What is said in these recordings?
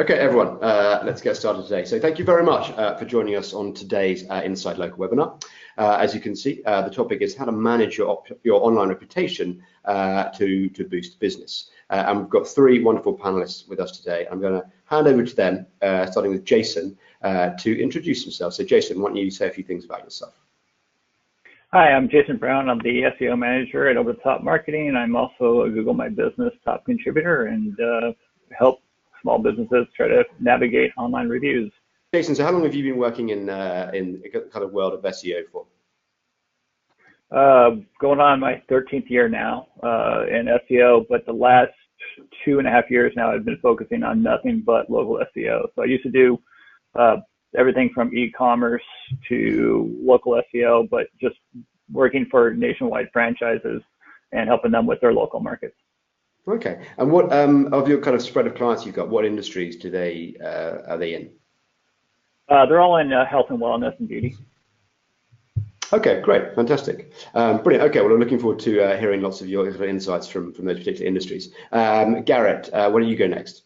Okay, everyone, let's get started today. So thank you very much for joining us on today's Inside Local webinar. As you can see, the topic is how to manage your online reputation to boost business. And we've got three wonderful panelists with us today. I'm going to hand over to them, starting with Jason, to introduce themselves. So Jason, why don't you say a few things about yourself? Hi, I'm Jason Brown. I'm the SEO manager at Over the Top Marketing, and I'm also a Google My Business top contributor and help small businesses try to navigate online reviews. Jason, so how long have you been working in the kind of world of SEO for? Going on my 13th year now in SEO, but the last 2.5 years now I've been focusing on nothing but local SEO. So I used to do everything from e-commerce to local SEO, but just working for nationwide franchises and helping them with their local markets. Okay, and what of your kind of spread of clients you've got, what industries are they in? They're all in health and wellness and beauty. Okay, great, fantastic, brilliant. Okay, well, I'm looking forward to hearing lots of your insights from those particular industries. Garrett, why don't you go next?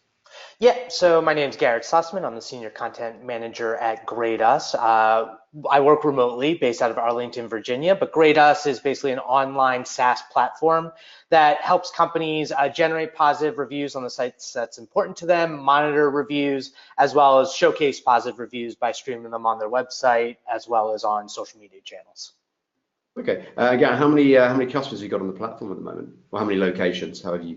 Yeah, so my name's Garrett Sussman. I'm the Senior Content Manager at GreatUs. I work remotely based out of Arlington, Virginia, but GreatUs is basically an online SaaS platform that helps companies generate positive reviews on the sites that's important to them, monitor reviews, as well as showcase positive reviews by streaming them on their website, as well as on social media channels. Okay, Garrett, how many customers have you got on the platform at the moment? Or how many locations? How have you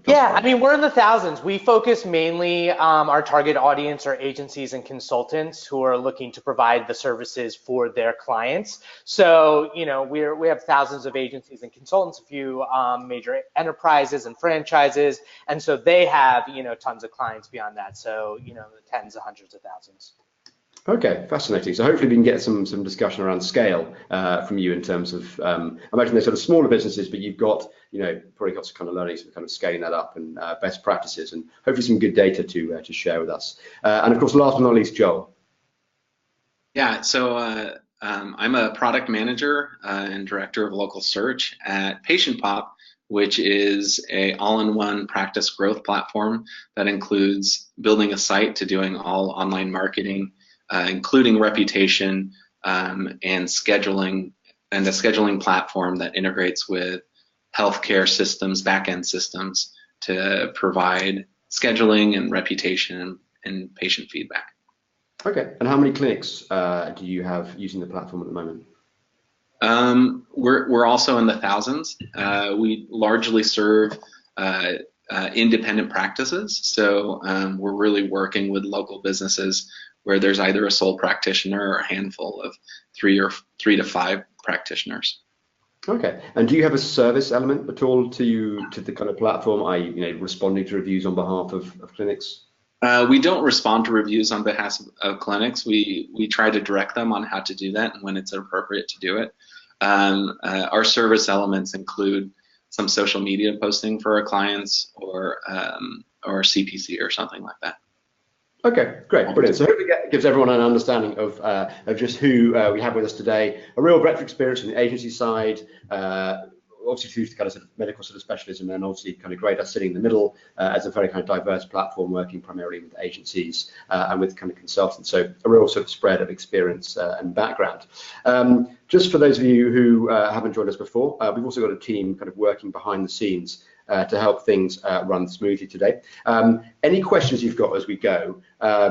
Yeah, I mean, we're in the thousands. We focus mainly, our target audience are agencies and consultants who are looking to provide the services for their clients. So, you know, we have thousands of agencies and consultants, a few major enterprises and franchises. And so they have, you know, tons of clients beyond that. So, you know, the tens of hundreds of thousands. Okay, fascinating. So hopefully we can get some discussion around scale from you in terms of, I imagine they're sort of smaller businesses, but you've got, you know, probably got some kind of learning, some kind of scaling that up and best practices and hopefully some good data to share with us. And of course, last but not least, Joel. Yeah, so I'm a product manager and director of local search at PatientPop, which is a all-in-one practice growth platform that includes building a site to doing all online marketing, including reputation and scheduling, and a scheduling platform that integrates with healthcare systems, back-end systems to provide scheduling and reputation and patient feedback. Okay, and how many clinics do you have using the platform at the moment? We're also in the thousands. We largely serve independent practices, so we're really working with local businesses where there's either a sole practitioner or a handful of three to five practitioners. Okay, and do you have a service element at all to the kind of platform, i.e., you know, responding to reviews on behalf of clinics? We don't respond to reviews on behalf of clinics. We try to direct them on how to do that and when it's appropriate to do it. Our service elements include some social media posting for our clients or CPC or something like that. Okay, great, brilliant. So hopefully that gives everyone an understanding of just who we have with us today. A real breadth of experience from the agency side, obviously through the kind of, sort of medical sort of specialism, and obviously kind of GreatUs sitting in the middle as a very kind of diverse platform working primarily with agencies and with kind of consultants. So a real sort of spread of experience and background. Just for those of you who haven't joined us before, we've also got a team kind of working behind the scenes to help things run smoothly today. Any questions you've got as we go,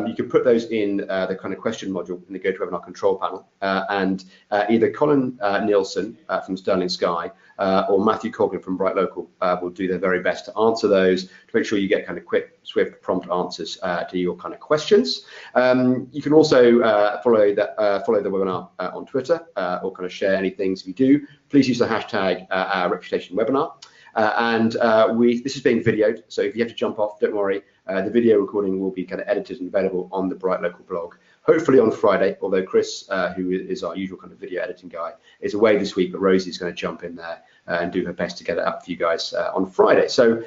you can put those in the kind of question module in the GoToWebinar control panel, and either Colin Nielsen from Sterling Sky or Matthew Coughlin from BrightLocal will do their very best to answer those, to make sure you get kind of quick, swift, prompt answers to your kind of questions. You can also follow the webinar on Twitter or kind of share any things. If you do, please use the hashtag #ReputationWebinar. This is being videoed, so if you have to jump off, don't worry. The video recording will be kind of edited and available on the BrightLocal blog, hopefully on Friday, although Chris, who is our usual kind of video editing guy, is away this week, but Rosie's going to jump in there and do her best to get it up for you guys on Friday. So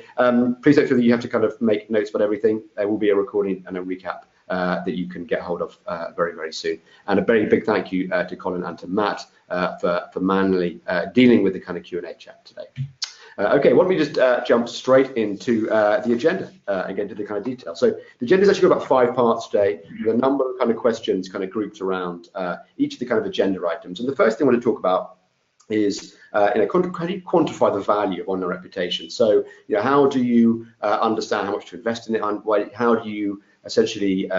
please don't feel that you have to kind of make notes about everything. There will be a recording and a recap that you can get hold of very, very soon. And a very big thank you to Colin and to Matt for manually dealing with the kind of Q&A chat today. Okay, why don't we just jump straight into the agenda and get into the kind of detail. So the agenda's actually got about 5 parts today, with a number of kind of questions kind of grouped around each of the kind of agenda items. And the first thing I want to talk about is how do you quantify the value of online reputation? So how do you understand how much to invest in it? How do you essentially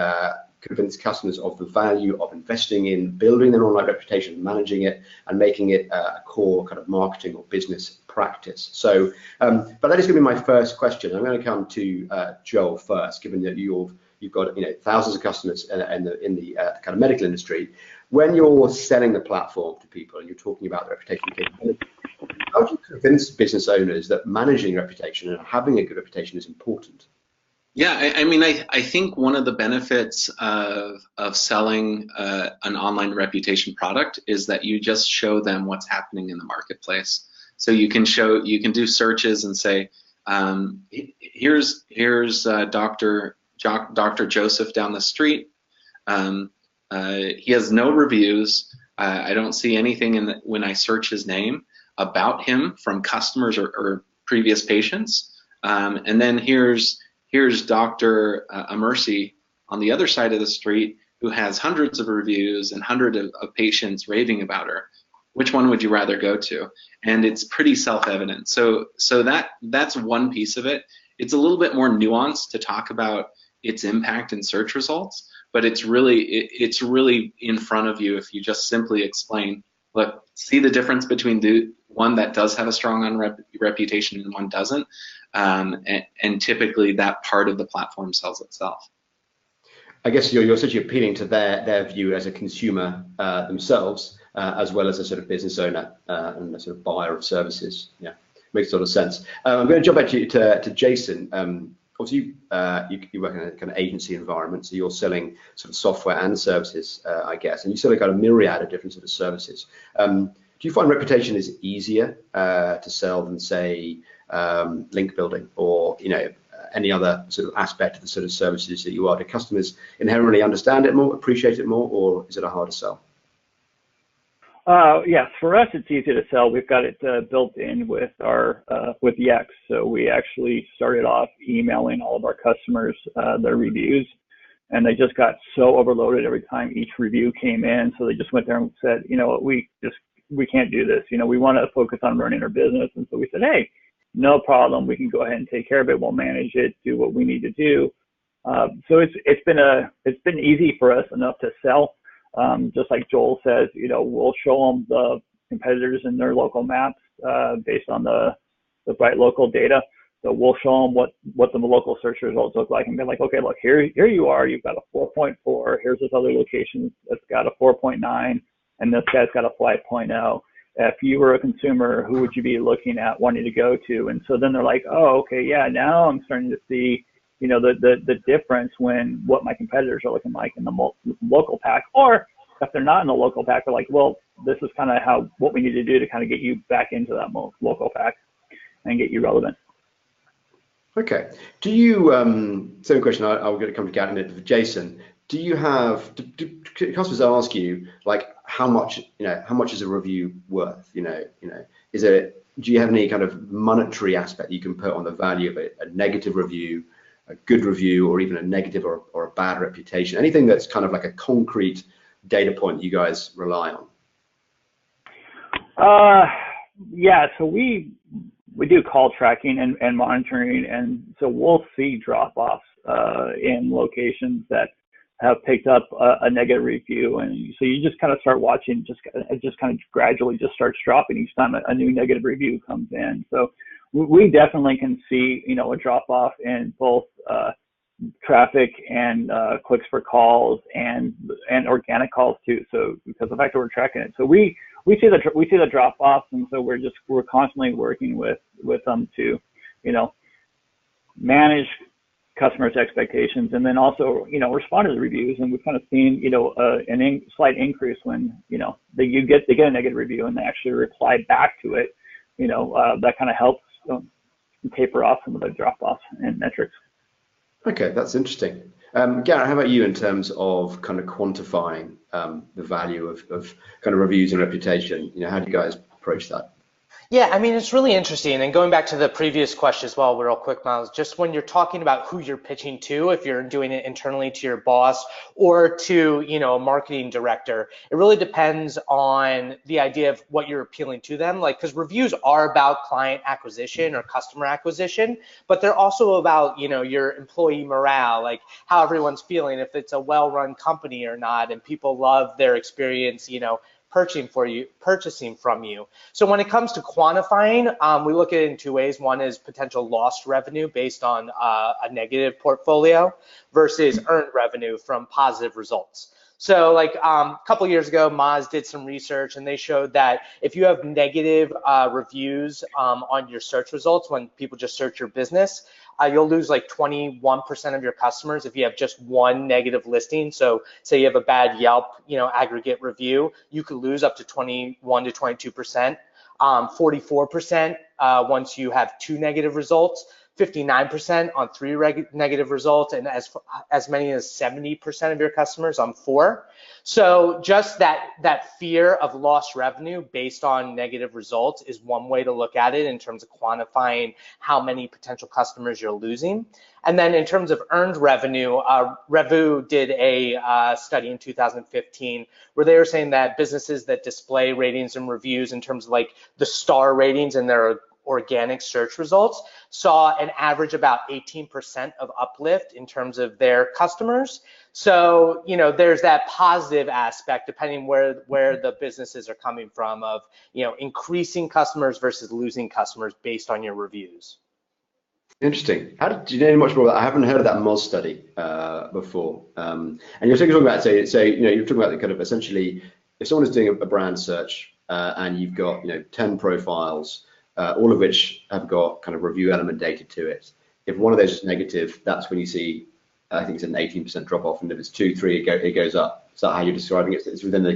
convince customers of the value of investing in building their online reputation, managing it, and making it a core kind of marketing or business practice? So, but that is going to be my first question. I'm going to come to Joel first, given that you've got thousands of customers in the kind of medical industry. When you're selling the platform to people and you're talking about the reputation capability, how do you convince business owners that managing reputation and having a good reputation is important? Yeah, I mean, I think one of the benefits of selling an online reputation product is that you just show them what's happening in the marketplace. So you can do searches and say, here's Dr. Joseph down the street. He has no reviews. I don't see anything when I search his name about him from customers or previous patients. And then here's Dr. Amercy on the other side of the street, who has hundreds of reviews and hundreds of patients raving about her. Which one would you rather go to? And it's pretty self-evident. So that's one piece of it. It's a little bit more nuanced to talk about its impact in search results, but it's really in front of you if you just simply explain, look, see the difference between the one that does have a strong reputation and one doesn't. And typically that part of the platform sells itself. I guess you're essentially appealing to their view as a consumer themselves, as well as a sort of business owner and a sort of buyer of services. Yeah, makes a lot of sense. I'm going to jump back to Jason. Obviously, you work in a kind of agency environment, so you're selling sort of software and services, I guess, and you sell a kind of myriad of different sort of services. Do you find reputation is easier to sell than, say, link building or any other sort of aspect of the sort of services that you are? Do customers inherently understand it more, appreciate it more, or is it a harder sell? Yes, for us it's easy to sell. We've got it built in with our with Yext. So we actually started off emailing all of our customers their reviews, and they just got so overloaded every time each review came in. So they just went there and said, we can't do this. We want to focus on running our business. And so we said, hey, no problem. We can go ahead and take care of it. We'll manage it, do what we need to do. So it's been easy for us enough to sell. Just like Joel says, we'll show them the competitors in their local maps based on the BrightLocal data. So we'll show them what the local search results look like, and be like, okay, look, here you are. You've got a 4.4. Here's this other location that's got a 4.9, and this guy's got a 5.0. If you were a consumer, who would you be looking at wanting to go to? And so then they're like, oh, okay, yeah, now I'm starting to see, the difference when what my competitors are looking like in the local pack. Or if they're not in the local pack, they're like, well, this is kind of what we need to do to kind of get you back into that local pack and get you relevant. Okay. Do you, same question, I'll get to come to Garrett in a minute, for Jason. Do you have, do customers ask you, like, how much is a review worth? Do you have any kind of monetary aspect you can put on the value of it? A negative review, a good review, or even a negative or a bad reputation? Anything that's kind of like a concrete data point you guys rely on? Yeah, so we do call tracking and monitoring, and so we'll see drop-offs in locations that have picked up a negative review, and so you just kind of start watching, just kind of gradually just starts dropping each time a new negative review comes in. So we definitely can see, a drop-off in both traffic and clicks for calls and organic calls too. So because of the fact that we're tracking it, so we see the drop-offs, and so we're constantly working with them to, manage customers' expectations, and then also, respond to the reviews. And we've kind of seen, a slight increase when, they get a negative review and they actually reply back to it. That kind of helps taper off some of the drop-offs and metrics. Okay, that's interesting. Garrett, how about you in terms of kind of quantifying the value of kind of reviews and reputation? How do you guys approach that? Yeah, I mean, it's really interesting. And going back to the previous question as well, real quick, Miles, just when you're talking about who you're pitching to, if you're doing it internally to your boss or to, a marketing director, it really depends on the idea of what you're appealing to them. Like, because reviews are about client acquisition or customer acquisition, but they're also about, your employee morale, like how everyone's feeling, if it's a well-run company or not, and people love their experience, purchasing from you. So when it comes to quantifying, we look at it in two ways. One is potential lost revenue based on a negative portfolio versus earned revenue from positive results. So like a couple of years ago, Moz did some research and they showed that if you have negative reviews on your search results, when people just search your business, you'll lose like 21% of your customers if you have just one negative listing. So say you have a bad Yelp, aggregate review, you could lose up to 21 to 22%, 44% once you have two negative results, 59% on three negative results, and as many as 70% of your customers on four. So just that fear of lost revenue based on negative results is one way to look at it in terms of quantifying how many potential customers you're losing. And then in terms of earned revenue, Revu did a study in 2015 where they were saying that businesses that display ratings and reviews in terms of like the star ratings in their organic search results saw an average about 18% of uplift in terms of their customers. So, there's that positive aspect depending where the businesses are coming from of, increasing customers versus losing customers based on your reviews. Interesting. Do you know much more about that? I haven't heard of that Moz study before. And you're talking about, you're talking about the kind of essentially, if someone is doing a brand search and you've got, 10 profiles, all of which have got kind of review element data to it. If one of those is negative, that's when you see, I think it's an 18% drop off, and if it's 2, 3, it goes up. Is that how you're describing it? It's within the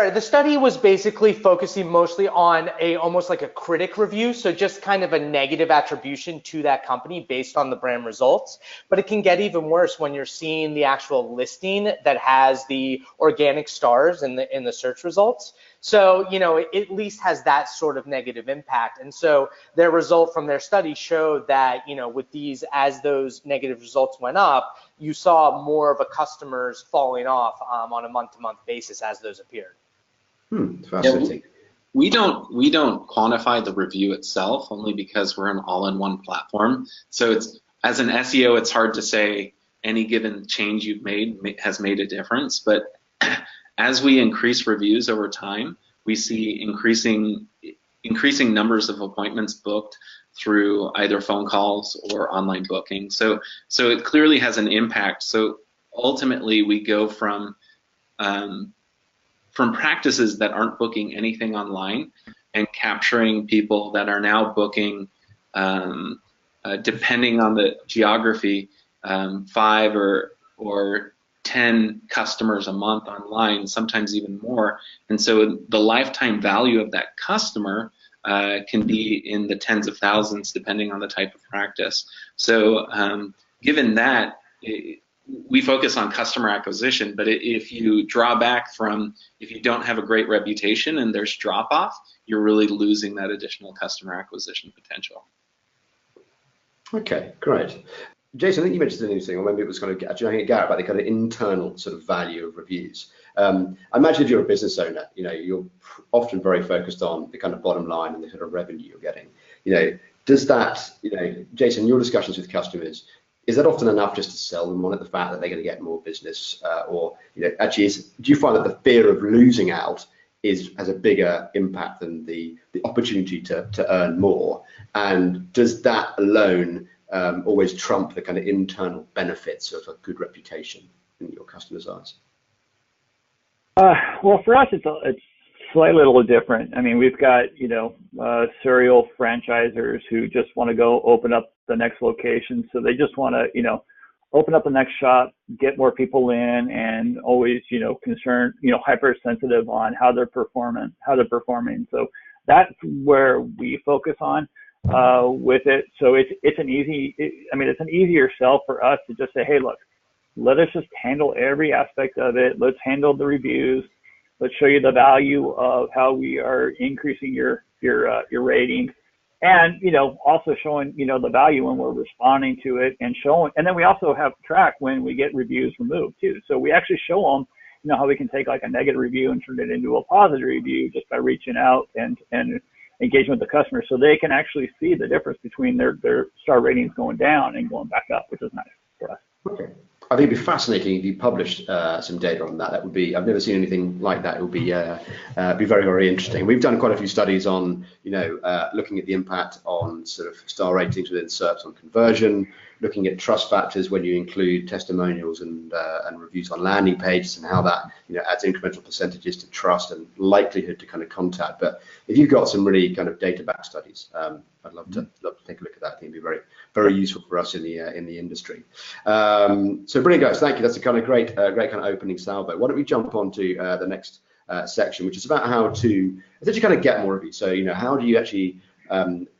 the study was basically focusing mostly on almost like a critic review, so just kind of a negative attribution to that company based on the brand results. But it can get even worse when you're seeing the actual listing that has the organic stars in the search results. So, it at least has that sort of negative impact. And so their result from their study showed that, with these, as those negative results went up, you saw more of a customers falling off on a month-to-month basis as those appeared. Fascinating. Yeah, we don't quantify the review itself only because we're an all-in-one platform. So it's, as an SEO, it's hard to say any given change you've made has made a difference. But as we increase reviews over time, we see increasing numbers of appointments booked through either phone calls or online booking. So it clearly has an impact. So ultimately, we go from practices that aren't booking anything online and capturing people that are now booking, depending on the geography, 5 or 10 customers a month online, sometimes even more. And so the lifetime value of that customer can be in the tens of thousands, depending on the type of practice. So given that, we focus on customer acquisition, but if you draw back from, if you don't have a great reputation and there's drop off, you're really losing that additional customer acquisition potential. Okay, great. Jason, I think you mentioned a new thing, or maybe it was kind of Garrett, about the kind of internal sort of value of reviews. I imagine if you're a business owner, you're often very focused on the kind of bottom line and the sort of revenue you're getting. Does that, Jason, your discussions with customers, is that often enough just to sell them on it, the fact that they're going to get more business, or actually, do you find that the fear of losing out has a bigger impact than the opportunity to earn more? And does that alone always trump the kind of internal benefits of a good reputation in your customers' eyes? Well, for us, it's slightly a little different. I mean, we've got, serial franchisors who just want to go open up the next location. So they just want to, open up the next shop, get more people in, and always, concerned, hypersensitive on how they're performing. So that's where we focus on with it. So it's an easier sell for us to just say, hey, look, let us just handle every aspect of it. Let's handle the reviews. Let's show you the value of how we are increasing your your ratings, and also showing the value when we're responding to it, and then we also have track when we get reviews removed too. So we actually show them how we can take like a negative review and turn it into a positive review just by reaching out and engaging with the customer, so they can actually see the difference between their star ratings going down and going back up, which is nice for us. Okay. I think it'd be fascinating if you published some data on that. That would be, I've never seen anything like that. It would be very, very interesting. We've done quite a few studies on, looking at the impact on sort of star ratings within search on conversion, looking at trust factors when you include testimonials and reviews on landing pages, and how that adds incremental percentages to trust and likelihood to kind of contact. But if you've got some really kind of data-backed studies, I'd love to take a look at that. I think it'd be very, very useful for us in the industry. So brilliant, guys. Thank you. That's a kind of great kind of opening salvo. Why don't we jump on to the next section, which is about how to essentially kind of get more reviews. So how do you actually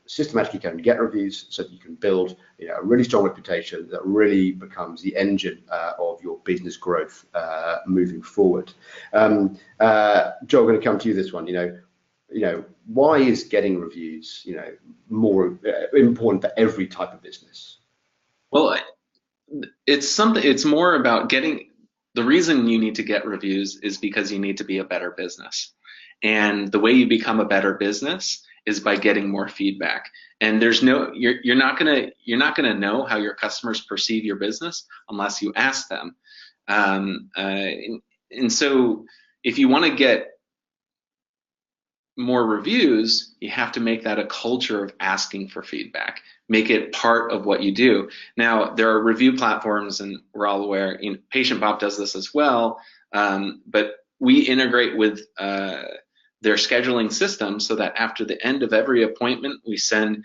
systematically kind of get reviews so that you can build a really strong reputation that really becomes the engine of your business growth moving forward. Joe, I'm going to come to you this one. Why is getting reviews more important for every type of business? Well, it's more about getting. The reason you need to get reviews is because you need to be a better business, and the way you become a better business is by getting more feedback. And you're not gonna know how your customers perceive your business unless you ask them. And so if you want to get more reviews, you have to make that a culture of asking for feedback. Make it part of what you do. Now, there are review platforms, and we're all aware, Patient Pop does this as well, but we integrate with their scheduling system so that after the end of every appointment, we send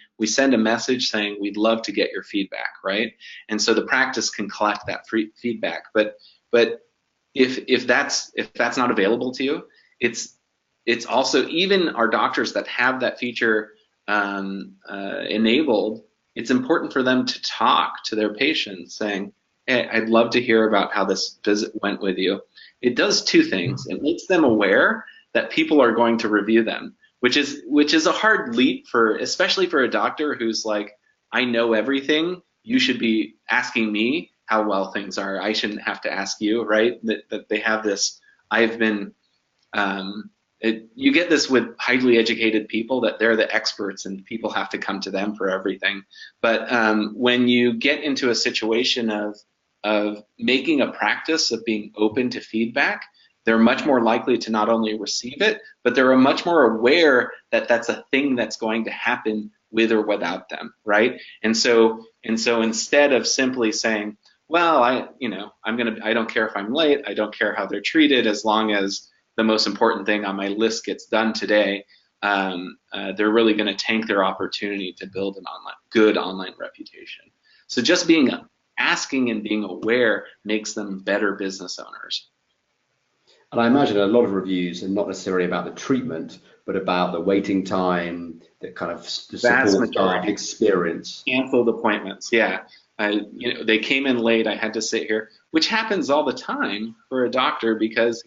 a message saying, we'd love to get your feedback, right? And so the practice can collect that free feedback. But if that's not available to you, it's also, even our doctors that have that feature enabled, it's important for them to talk to their patients saying, hey, I'd love to hear about how this visit went with you. It does two things. It makes them aware that people are going to review them, which is a hard leap especially for a doctor who's like, I know everything. You should be asking me how well things are. I shouldn't have to ask you, right? That they have this, you get this with highly educated people, that they're the experts and people have to come to them for everything. But when you get into a situation of making a practice of being open to feedback, they're much more likely to not only receive it, but they're much more aware that that's a thing that's going to happen with or without them, right? And so instead of simply saying, well, I don't care if I'm late, I don't care how they're treated, as long as the most important thing on my list gets done today, they're really going to tank their opportunity to build good online reputation. So just asking and being aware makes them better business owners. And I imagine a lot of reviews are not necessarily about the treatment, but about the waiting time, the kind of the support staff experience. Canceled appointments, yeah. They came in late, I had to sit here, which happens all the time for a doctor because,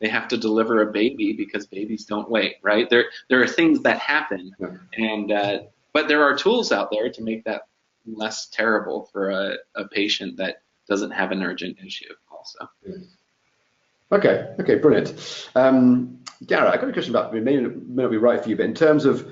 they have to deliver a baby because babies don't wait, right? There are things that happen, but there are tools out there to make that less terrible for a patient that doesn't have an urgent issue also. Okay, brilliant. Garrett, I got a question about, maybe not be right for you, but in terms of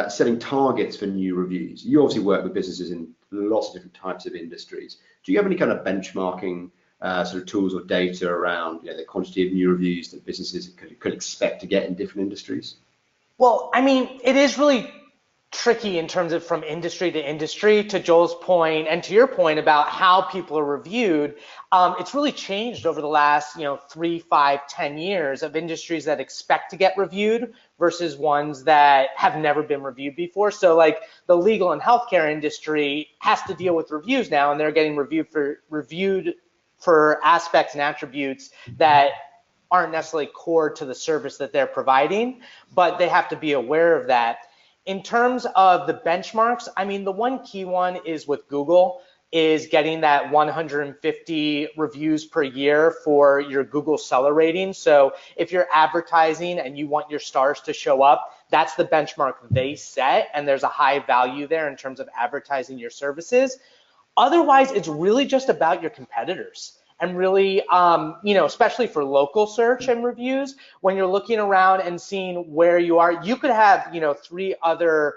setting targets for new reviews, you obviously work with businesses in lots of different types of industries. Do you have any kind of benchmarking sort of tools or data around the quantity of new reviews that businesses could expect to get in different industries? Well, I mean, it is really tricky in terms of from industry to industry. To Joel's point and to your point about how people are reviewed, it's really changed over the last 3, 5, 10 years of industries that expect to get reviewed versus ones that have never been reviewed before. So like the legal and healthcare industry has to deal with reviews now, and they're getting reviewed for aspects and attributes that aren't necessarily core to the service that they're providing, but they have to be aware of that. In terms of the benchmarks, I mean, the one key one is with Google, is getting that 150 reviews per year for your Google seller rating. So if you're advertising and you want your stars to show up, that's the benchmark they set, and there's a high value there in terms of advertising your services. Otherwise, it's really just about your competitors. And really, especially for local search and reviews, when you're looking around and seeing where you are, you could have, 3 other,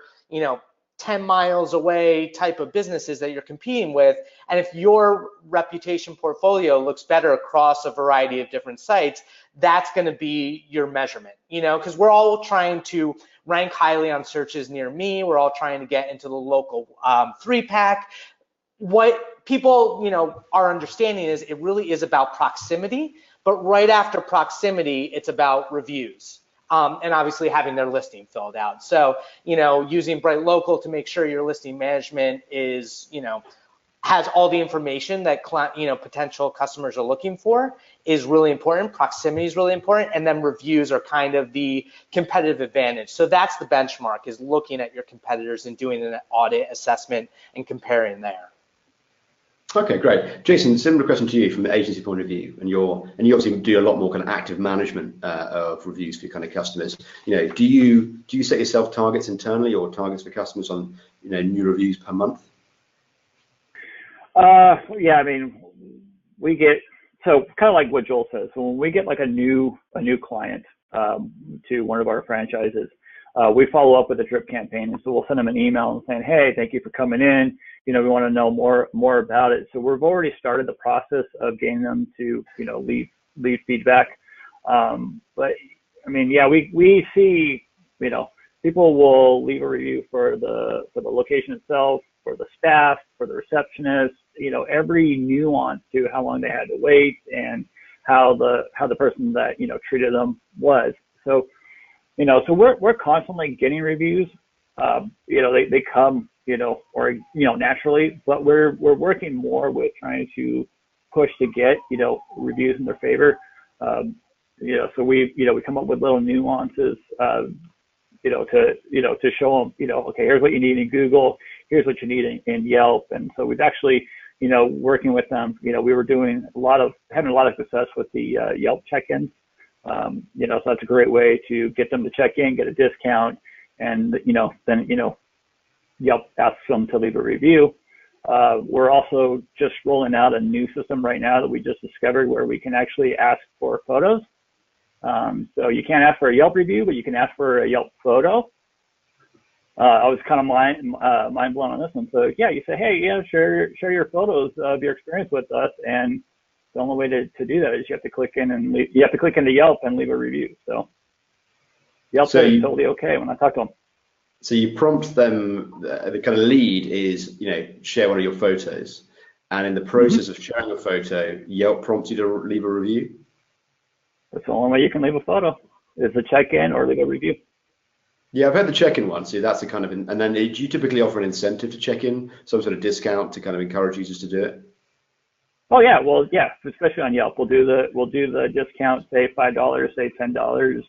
10 miles away type of businesses that you're competing with. And if your reputation portfolio looks better across a variety of different sites, that's going to be your measurement, because we're all trying to rank highly on searches near me. We're all trying to get into the local 3-pack. What people, are understanding is it really is about proximity, but right after proximity, it's about reviews. And obviously having their listing filled out. So, using BrightLocal to make sure your listing management is, has all the information that potential customers are looking for is really important. Proximity is really important. And then reviews are kind of the competitive advantage. So that's the benchmark, is looking at your competitors and doing an audit assessment and comparing there. Okay, great. Jason, similar question to you from the agency point of view, and you obviously do a lot more kind of active management of reviews for your kind of customers. Do you set yourself targets internally or targets for customers on new reviews per month? Yeah, I mean, we get, so kind of like what Joel says. So when we get like a new client to one of our franchises, we follow up with a drip campaign, and so we'll send them an email and saying, hey, thank you for coming in. We want to know more about it. So we've already started the process of getting them to, leave feedback. But I mean, yeah, we see, people will leave a review for the location itself, for the staff, for the receptionist, every nuance to how long they had to wait and how the person that, treated them was. So, so we're constantly getting reviews. They come, naturally, but we're working more with trying to push to get, reviews in their favor. So we come up with little nuances, to show them, okay, here's what you need in Google, here's what you need in Yelp. And so we've actually, working with them, we were having a lot of success with the Yelp check-ins. So that's a great way to get them to check in, get a discount, and, then, Yelp asks them to leave a review. We're also just rolling out a new system right now that we just discovered where we can actually ask for photos. So you can't ask for a Yelp review, but you can ask for a Yelp photo. I was kind of mind blown on this one. So yeah, you say, hey, share your photos of your experience with us, and the only way to do that is you have to click into Yelp and leave a review. So Yelp is totally okay when I talk to them. So you prompt them, the kind of lead is, share one of your photos. And in the process of sharing a photo, Yelp prompts you to leave a review? That's the only way you can leave a photo, is to check in or leave a review. Yeah, I've heard the check-in one. So that's the kind of, and then do you typically offer an incentive to check in, some sort of discount to kind of encourage users to do it? Oh yeah, well yeah, especially on Yelp, we'll do the discount, say $5, say $10,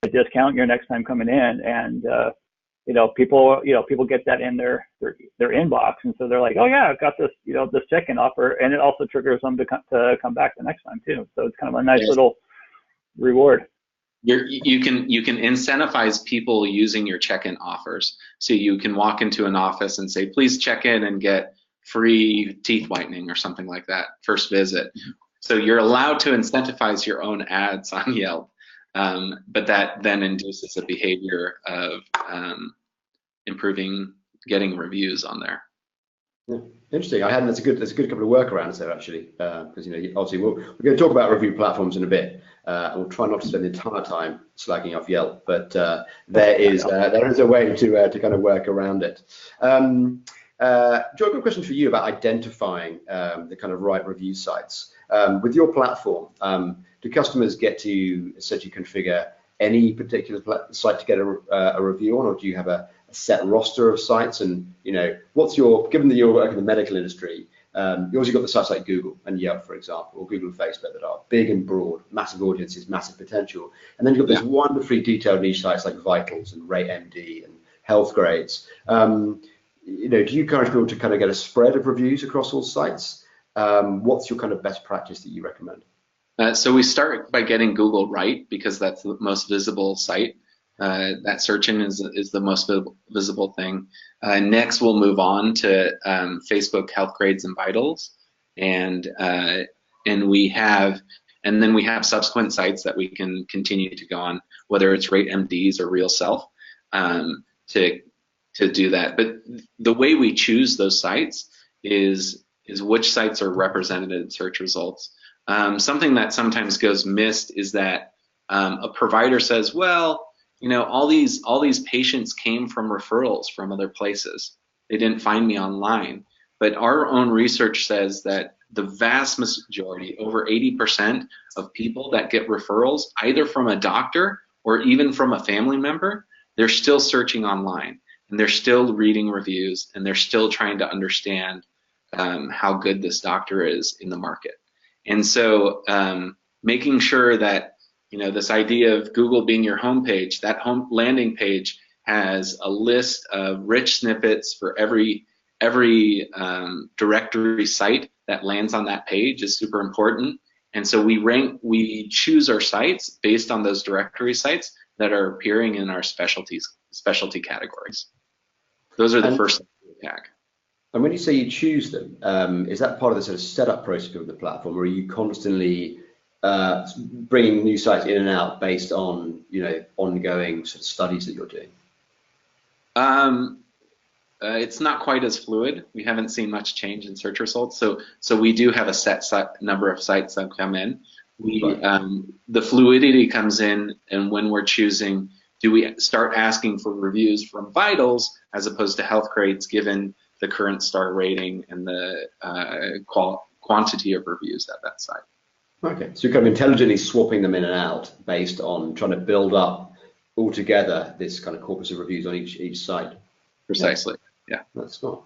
a discount your next time coming in, and people get that in their inbox, and so they're like, oh yeah, I've got this this check-in offer, and it also triggers them to come back the next time too. So it's kind of a nice little reward. You can incentivize people using your check-in offers. So you can walk into an office and say, please check in and get free teeth whitening or something like that, first visit. So you're allowed to incentivize your own ads on Yelp, but that then induces a behavior of getting reviews on there. Yeah, interesting. That's a good couple of workarounds there actually, because obviously we're going to talk about review platforms in a bit, and we'll try not to spend the entire time slagging off Yelp, but there is a way to kind of work around it. Joe, I've got a question for you about identifying the kind of right review sites. With your platform, do customers get to essentially configure any particular site to get a review on, or do you have a set roster of sites? And given that you're working in the medical industry, you also got the sites like Google and Yelp, for example, or Google and Facebook that are big and broad, massive audiences, massive potential. And then you've got these wonderfully detailed niche sites like Vitals and RateMD and Health Grades. Do you encourage people to kind of get a spread of reviews across all sites? What's your kind of best practice that you recommend? So we start by getting Google right, because that's the most visible site. That search engine is the most visible thing. Next, we'll move on to Facebook Health Grades and Vitals, and then we have subsequent sites that we can continue to go on, whether it's Rate MDs or Real Self, to do that. But the way we choose those sites is which sites are represented in search results. Something that sometimes goes missed is that a provider says, well, all these patients came from referrals from other places. They didn't find me online. But our own research says that the vast majority, over 80% of people that get referrals, either from a doctor or even from a family member, they're still searching online, and they're still reading reviews, and they're still trying to understand how good this doctor is in the market. And so making sure that this idea of Google being your homepage, that home landing page has a list of rich snippets for every directory site that lands on that page is super important. And so we choose our sites based on those directory sites that are appearing in our specialty categories. Those are the first things we attack. And when you say you choose them, is that part of the sort of setup process of the platform, or are you constantly bringing new sites in and out based on ongoing sort of studies that you're doing? It's not quite as fluid. We haven't seen much change in search results, so we do have a set number of sites that come in. The fluidity comes in, and when we're choosing, do we start asking for reviews from vitals as opposed to health grades, given the current star rating and the quantity of reviews at that site. Okay, so you're kind of intelligently swapping them in and out based on trying to build up altogether this kind of corpus of reviews on each site. Precisely, yeah. That's smart.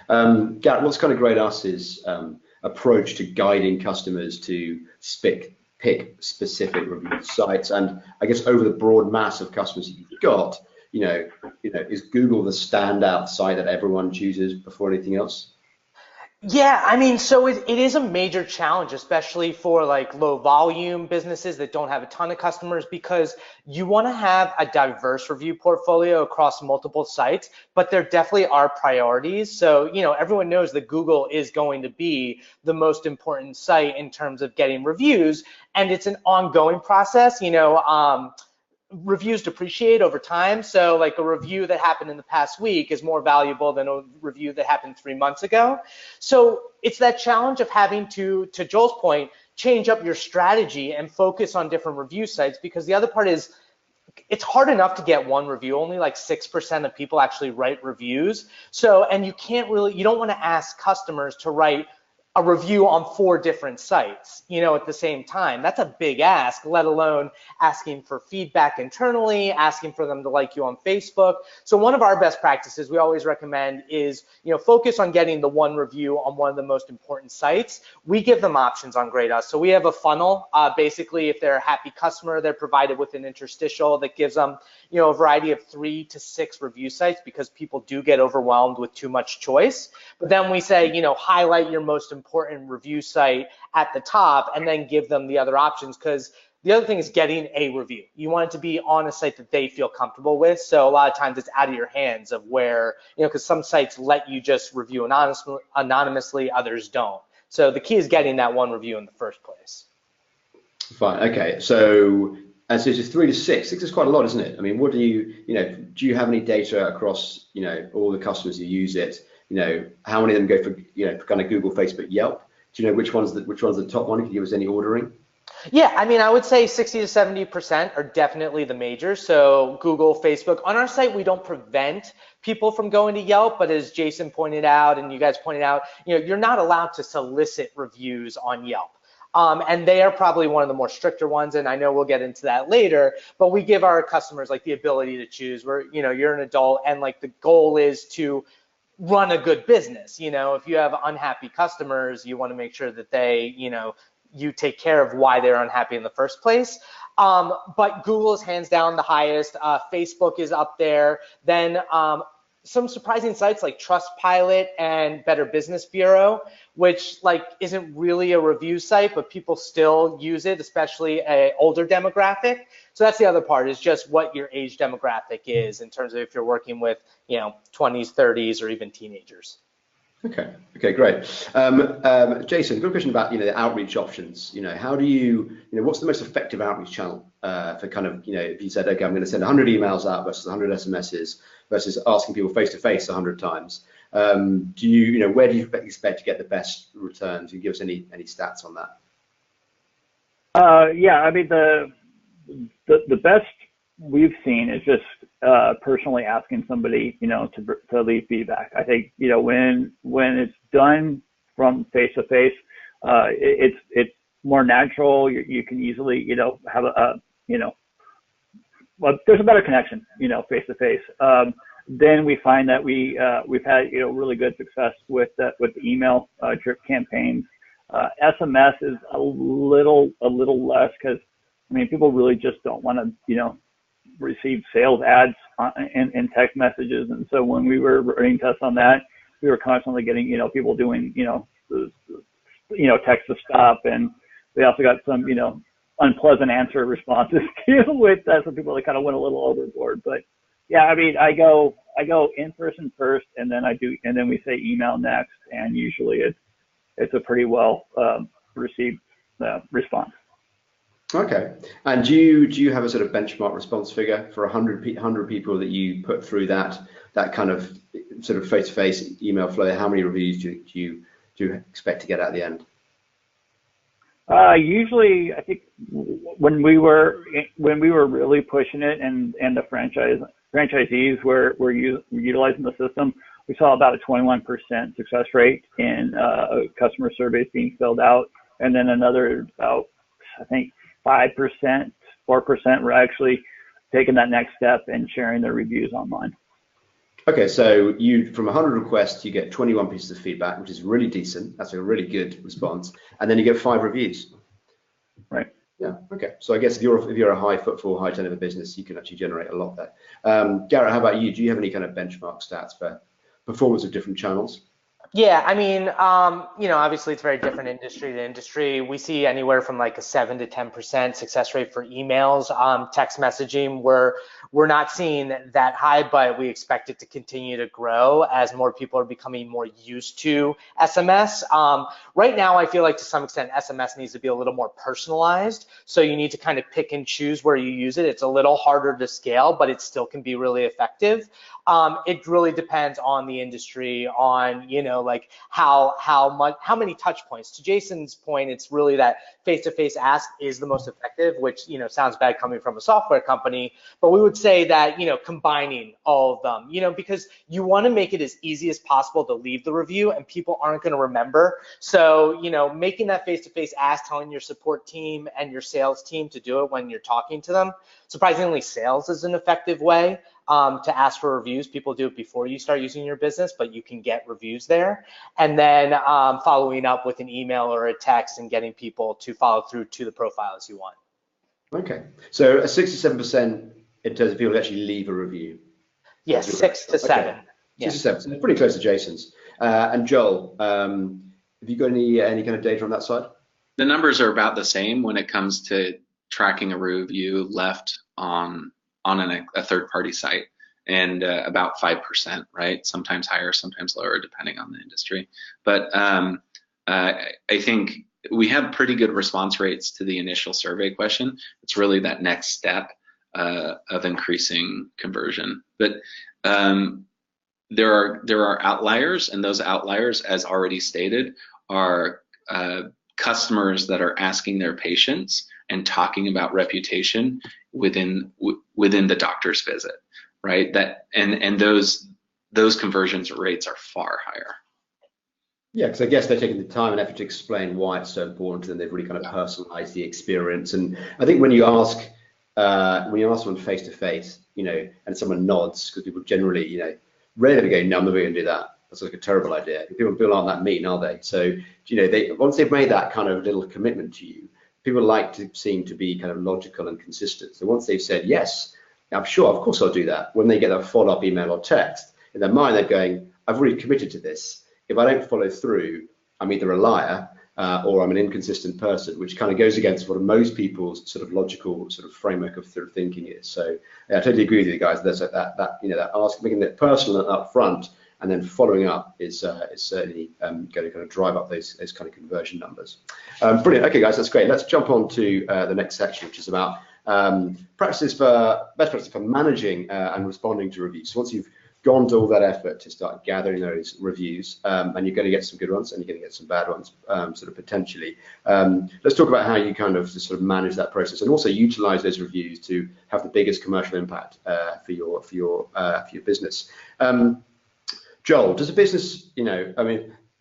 Garrett, what's kind of Grade Us's approach to guiding customers to pick specific review sites? And I guess over the broad mass of customers that you've got, is Google the standout site that everyone chooses before anything else? Yeah, I mean, so it is a major challenge, especially for like low volume businesses that don't have a ton of customers, because you want to have a diverse review portfolio across multiple sites, but there definitely are priorities. So, everyone knows that Google is going to be the most important site in terms of getting reviews, and it's an ongoing process. Reviews depreciate over time, so like a review that happened in the past week is more valuable than a review that happened 3 months ago. So it's that challenge of having to Joel's point, change up your strategy and focus on different review sites, because the other part is it's hard enough to get one review. Only like 6% of people actually write reviews. So, and you don't want to ask customers to write a review on 4 different sites, at the same time. That's a big ask, let alone asking for feedback internally, asking for them to like you on Facebook. So one of our best practices we always recommend is, focus on getting the one review on one of the most important sites. We give them options on Grade Us. So we have a funnel. Basically, if they're a happy customer, they're provided with an interstitial that gives them, a variety of 3 to 6 review sites, because people do get overwhelmed with too much choice. But then we say, highlight your most important review site at the top, and then give them the other options, because the other thing is getting a review. You want it to be on a site that they feel comfortable with. So a lot of times it's out of your hands of where, because some sites let you just review anonymously, others don't. So the key is getting that one review in the first place. Fine, okay. So it's just 3 to 6. 6 is quite a lot, isn't it? I mean, what do you have any data across, all the customers who use it? How many of them go for, for kind of Google, Facebook, Yelp? Do you know which one's the top one? Can you give us any ordering? Yeah, I mean, I would say 60 to 70% are definitely the majors. So Google, Facebook. On our site, we don't prevent people from going to Yelp, but as Jason pointed out and you guys pointed out, you're not allowed to solicit reviews on Yelp. And they are probably one of the more stricter ones, and I know we'll get into that later, but we give our customers like the ability to choose where, you're an adult, and like the goal is to run a good business. If you have unhappy customers, you want to make sure that they, you take care of why they're unhappy in the first place. But Google is hands down the highest. Facebook is up there. Then some surprising sites like Trustpilot and Better Business Bureau, which like isn't really a review site, but people still use it, especially a older demographic. So that's the other part, is just what your age demographic is in terms of if you're working with, 20s, 30s, or even teenagers. Okay, great. Jason, good question about the outreach options. How do what's the most effective outreach channel for kind of if you said, okay, I'm going to send 100 emails out versus 100 SMSs versus asking people face to face 100 times. Where do you expect to get the best returns? Can you give us any stats on that? Yeah, I mean the best we've seen is just personally asking somebody, to leave feedback. I think, when it's done from face to face, it's more natural. You can easily, have there's a better connection, face to face. Then we find that we've had, really good success with the email drip campaigns. SMS is a little less because, people really just don't want to, receive sales ads in text messages. And so when we were running tests on that, we were constantly getting, people doing, text to stop. And we also got some, unpleasant answer responses with that. So people kind of went a little overboard. But yeah, I go in person first, and then we say email next. And usually it's a pretty well received response. Okay, and do you have a sort of benchmark response figure for 100 people that you put through that kind of sort of face-to-face email flow? How many reviews do you expect to get at the end? Usually, I think when we were really pushing it, and the franchisees were utilizing the system, we saw about a 21% success rate in customer surveys being filled out, and then another about, I think, 5%, 4% were actually taking that next step and sharing their reviews online. Okay, so from 100 requests, you get 21 pieces of feedback, which is really decent. That's a really good response, and then you get 5 reviews. Right. Yeah. Okay. So I guess if you're a high footfall, high turnover business, you can actually generate a lot there. Garrett, how about you? Do you have any kind of benchmark stats for performance of different channels? Yeah, obviously it's very different industry to industry. We see anywhere from like a 7 to 10% success rate for emails. Text messaging, we're not seeing that high, but we expect it to continue to grow as more people are becoming more used to SMS. Right now, I feel like to some extent SMS needs to be a little more personalized. So you need to kind of pick and choose where you use it. It's a little harder to scale, but it still can be really effective. It really depends on the industry, on like how many touch points. To Jason's point, it's really that face-to-face ask is the most effective, which sounds bad coming from a software company, but we would say that combining all of them, because you want to make it as easy as possible to leave the review, and people aren't going to remember. So making that face-to-face ask, telling your support team and your sales team to do it when you're talking to them. Surprisingly, sales is an effective way to ask for reviews. People do it before you start using your business, but you can get reviews there. And then following up with an email or a text and getting people to follow through to the profiles you want. Okay, so a 67% in terms of people who actually leave a review. Yes, 6 to 7. Okay. 6 to 7, so pretty close to Jason's. And Joel, have you got any kind of data on that side? The numbers are about the same when it comes to tracking a review left on a third-party site, and about 5%, right? Sometimes higher, sometimes lower, depending on the industry. But I think we have pretty good response rates to the initial survey question. It's really that next step of increasing conversion. But there are outliers, and those outliers, as already stated, are customers that are asking their patients and talking about reputation within the doctor's visit, right? And those conversions rates are far higher. Yeah, because I guess they're taking the time and effort to explain why it's so important to them. They've really kind of personalized the experience. And I think when you ask someone face to face, and someone nods, because people generally, rarely go, no, I'm not going to do that. That's like a terrible idea. People aren't that mean, are they? So, once they've made that kind of little commitment to you, people like to seem to be kind of logical and consistent. So once they've said, yes, I'm sure, of course I'll do that, when they get a follow-up email or text, in their mind, they're going, I've already committed to this. If I don't follow through, I'm either a liar or I'm an inconsistent person, which kind of goes against what most people's sort of logical sort of framework of sort of thinking is. So yeah, I totally agree with you guys. There's that making it personal and up front, and then following up is certainly going to kind of drive up those kind of conversion numbers. Brilliant. Okay, guys, that's great. Let's jump on to the next section, which is about best practices for managing and responding to reviews. So once you've gone to all that effort to start gathering those reviews, and you're going to get some good ones and you're going to get some bad ones, sort of potentially. Let's talk about how you kind of just sort of manage that process and also utilize those reviews to have the biggest commercial impact for your business. Joel, does a business,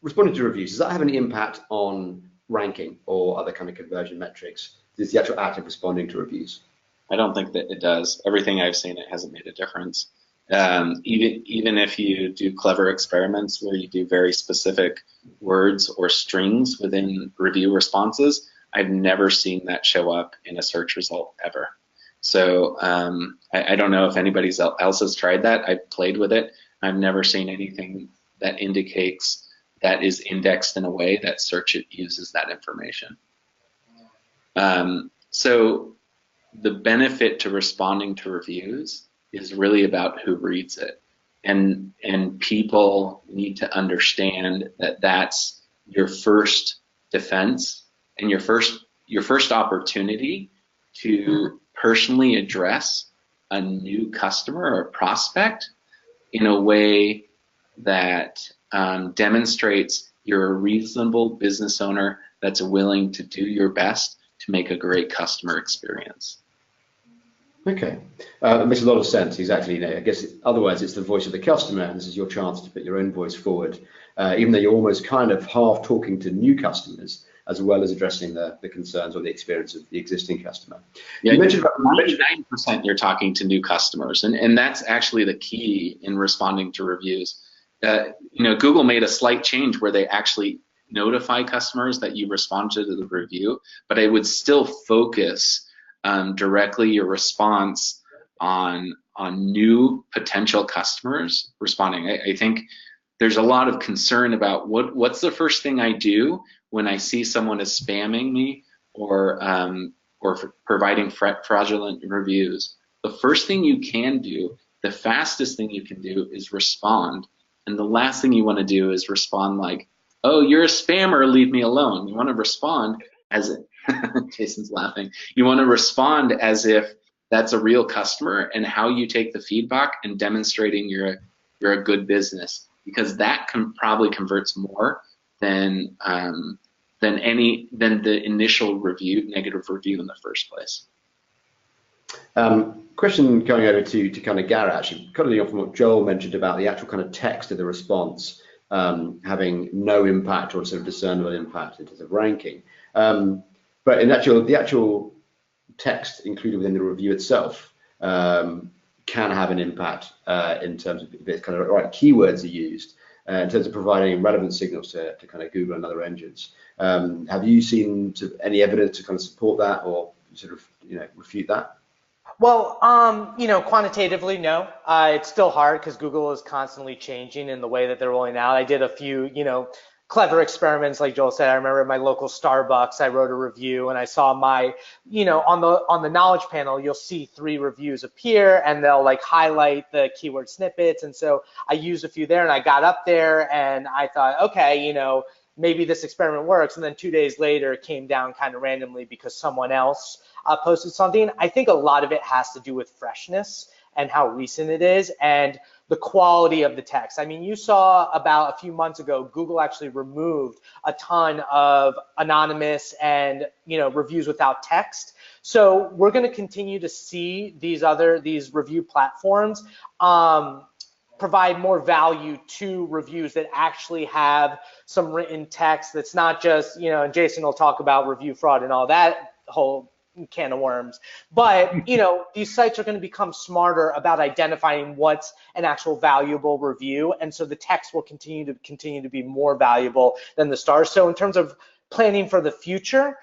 responding to reviews, does that have any impact on ranking or other kind of conversion metrics? Is the actual act of responding to reviews? I don't think that it does. Everything I've seen, it hasn't made a difference. Even if you do clever experiments where you do very specific words or strings within review responses, I've never seen that show up in a search result ever. So I don't know if anybody else has tried that. I've played with it. I've never seen anything that indicates that is indexed in a way that search uses that information. So the benefit to responding to reviews is really about who reads it, and people need to understand that that's your first defense and your first opportunity to personally address a new customer or prospect in a way that demonstrates you're a reasonable business owner that's willing to do your best to make a great customer experience. Okay, it makes a lot of sense, exactly. I guess otherwise it's the voice of the customer, and this is your chance to put your own voice forward, even though you're almost kind of half talking to new customers as well as addressing the concerns or the experience of the existing customer. Yeah, you mentioned about 99% you're talking to new customers, and that's actually the key in responding to reviews. Google made a slight change where they actually notify customers that you responded to the review, but I would still focus directly your response on new potential customers responding. I think there's a lot of concern about what's the first thing I do when I see someone is spamming me or providing fraudulent reviews. The first thing you can do, the fastest thing you can do, is respond. And the last thing you want to do is respond like, "Oh, you're a spammer, leave me alone." You want to respond as Jason's laughing. You want to respond as if that's a real customer, and how you take the feedback and demonstrating you're a good business, because that probably converts more than the initial negative review in the first place. Question going over to kind of Garrett, actually, cutting off from what Joel mentioned about the actual kind of text of the response having no impact or sort of discernible impact in terms of ranking. But in the actual text included within the review itself can have an impact in terms of the kind of right keywords are used, in terms of providing relevant signals to kind of Google and other engines. Have you seen any evidence to kind of support that or sort of refute that? Well, quantitatively, no. It's still hard because Google is constantly changing in the way that they're rolling out. I did a few, clever experiments, like Joel said. I remember at my local Starbucks, I wrote a review, and I saw my, on the knowledge panel, you'll see 3 reviews appear, and they'll like highlight the keyword snippets. And so I used a few there, and I got up there, and I thought, okay, maybe this experiment works. And then 2 days later, it came down kind of randomly because someone else posted something. I think a lot of it has to do with freshness and how recent it is, and the quality of the text. I mean, you saw about a few months ago, Google actually removed a ton of anonymous and reviews without text. So we're going to continue to see these review platforms provide more value to reviews that actually have some written text that's not just, and Jason will talk about review fraud and all that whole can of worms. But, these sites are going to become smarter about identifying what's an actual valuable review. And so the text will continue to be more valuable than the stars. So in terms of planning for the future,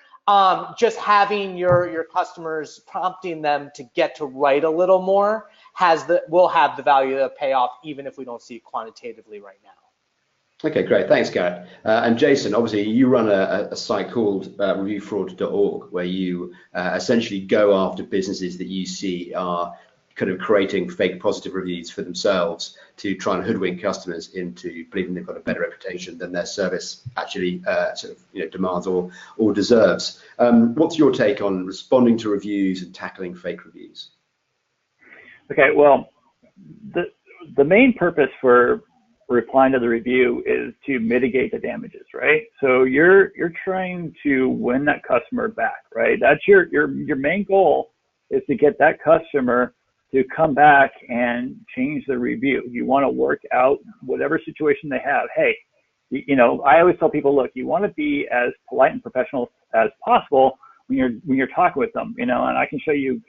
just having your customers, prompting them to get to write a little more will have the value of payoff even if we don't see it quantitatively right now. Okay, great. Thanks, Garrett. And Jason, obviously, you run a site called reviewfraud.org, where you essentially go after businesses that you see are kind of creating fake positive reviews for themselves to try and hoodwink customers into believing they've got a better reputation than their service actually demands or deserves. What's your take on responding to reviews and tackling fake reviews? Okay, well, the main purpose for replying to the review is to mitigate the damages, right? So you're trying to win that customer back, right? That's your main goal, is to get that customer to come back and change the review. You want to work out whatever situation they have. Hey, I always tell people, look, you want to be as polite and professional as possible when you're talking with them, and I can show you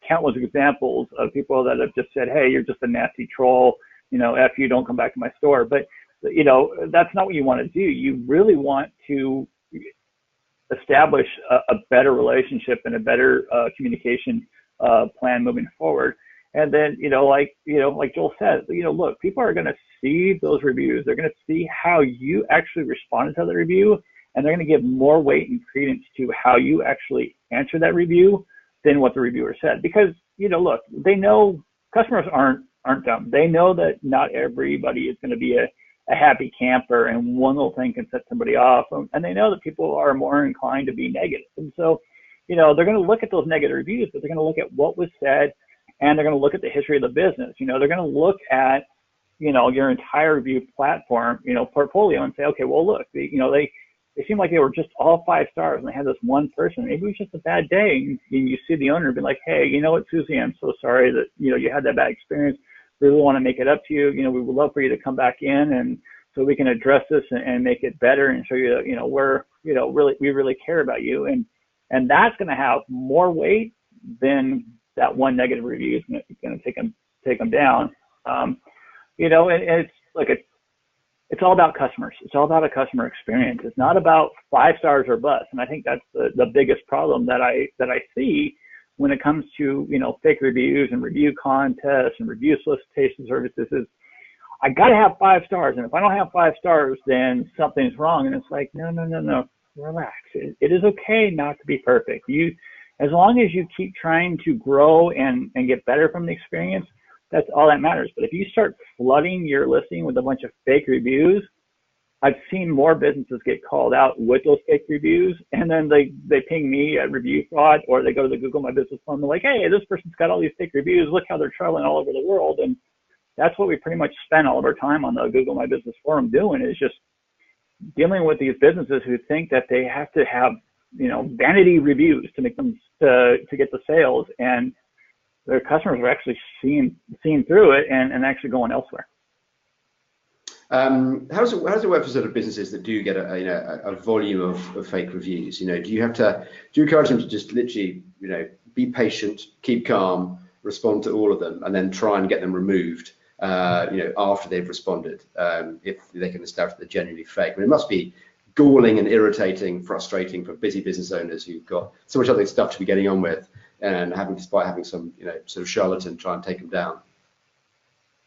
countless examples of people that have just said, hey, you're just a nasty troll, F you, don't come back to my store. But, that's not what you want to do. You really want to establish a better relationship and a better communication plan moving forward. And then, like Joel said, look, people are going to see those reviews. They're going to see how you actually responded to the review, and they're going to give more weight and credence to how you actually answer that review than what the reviewer said. Because, look, they know customers aren't dumb. They know that not everybody is going to be a happy camper, and one little thing can set somebody off. And they know that people are more inclined to be negative. And so, they're going to look at those negative reviews, but they're going to look at what was said, and they're going to look at the history of the business. They're going to look at, your entire review platform, portfolio, and say, okay, well, look, they seem like they were just all 5 stars, and they had this one person. Maybe it was just a bad day, and you see the owner be like, hey, you know what, Susie, I'm so sorry that, you had that bad experience. Really want to make it up to you. We would love for you to come back in, and so we can address this and make it better and show you that, we really care about you. And that's going to have more weight than that one negative review is going to take them down. And it's like it's all about customers. It's all about a customer experience. It's not about 5 stars or bust. And I think that's the biggest problem that I see when it comes to, fake reviews and review contests and review solicitation services. Is I got to have 5 stars. And if I don't have 5 stars, then something's wrong. And it's like, no, relax. It is okay not to be perfect. As long as you keep trying to grow and get better from the experience, that's all that matters. But if you start flooding your listing with a bunch of fake reviews, I've seen more businesses get called out with those fake reviews, and then they ping me at review fraud, or they go to the Google My Business forum. They're like, hey, this person's got all these fake reviews. Look how they're traveling all over the world. And that's what we pretty much spend all of our time on the Google My Business forum doing, is just dealing with these businesses who think that they have to have, vanity reviews to make them to get the sales, and their customers are actually seeing through it and actually going elsewhere. How does it work for sort of businesses that do get a volume of fake reviews? Do you encourage them to just literally, be patient, keep calm, respond to all of them, and then try and get them removed, after they've responded, if they can establish that they're genuinely fake? I mean, it must be galling and irritating, frustrating for busy business owners who've got so much other stuff to be getting on with, and despite having some, sort of charlatan try and take them down.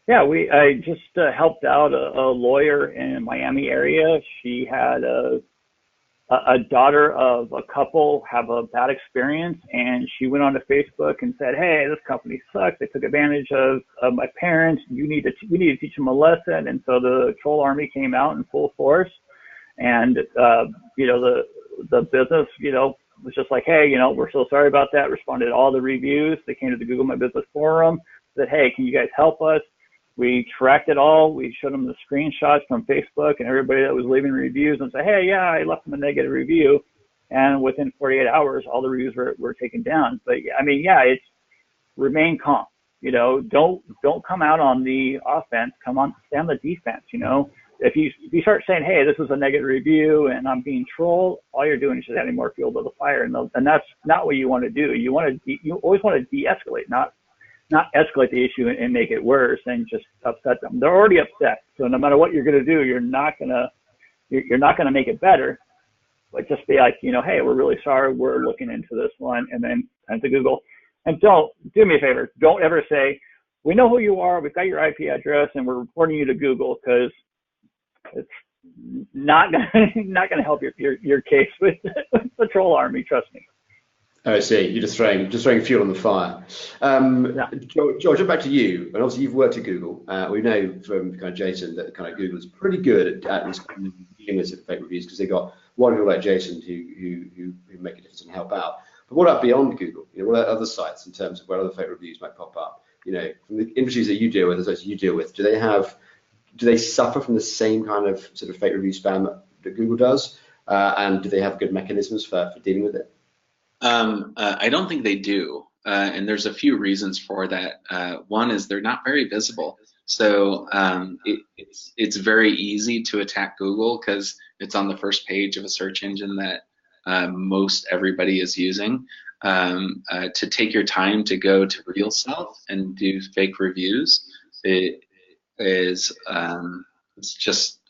Yeah, I just helped out a lawyer in Miami area. She had a daughter of a couple have a bad experience, and she went onto Facebook and said, hey, this company sucks. They took advantage of my parents. We need to teach them a lesson. And so the troll army came out in full force. And, the business, was just like, hey, we're so sorry about that. Responded to all the reviews. They came to the Google My Business forum, said, hey, can you guys help us? We tracked it all. We showed them the screenshots from Facebook and everybody that was leaving reviews, and said, hey, yeah, I left them a negative review. And within 48 hours, all the reviews were taken down. But I mean, yeah, it's remain calm. Don't come out on the offense. Stay on the defense. If you start saying, hey, this is a negative review and I'm being trolled, all you're doing is just adding more fuel to the fire. And that's not what you want to do. You always want to de-escalate, not escalate the issue and make it worse and just upset them. They're already upset. So no matter what you're going to do, you're not going to make it better. But just be like, hey, we're really sorry. We're looking into this one, and then send to Google. And do me a favor. Don't ever say, we know who you are, we've got your IP address, and we're reporting you to Google because it's not gonna help your case with the troll army. Trust me. Oh, I see. You're just throwing fuel on the fire. Yeah. George, back to you. And obviously, you've worked at Google. We know from kind of Jason that kind of Google is pretty good at dealing with fake reviews because they've got wonderful like Jason who make a difference and help out. But what about beyond Google? What are other sites in terms of where other fake reviews might pop up? From the industries that you deal with, the sites you deal with, do they suffer from the same kind of sort of fake review spam that Google does? And do they have good mechanisms for dealing with it? I don't think they do, and there's a few reasons for that. One is they're not very visible, so it's very easy to attack Google because it's on the first page of a search engine that most everybody is using. To take your time to go to Real Self and do fake reviews,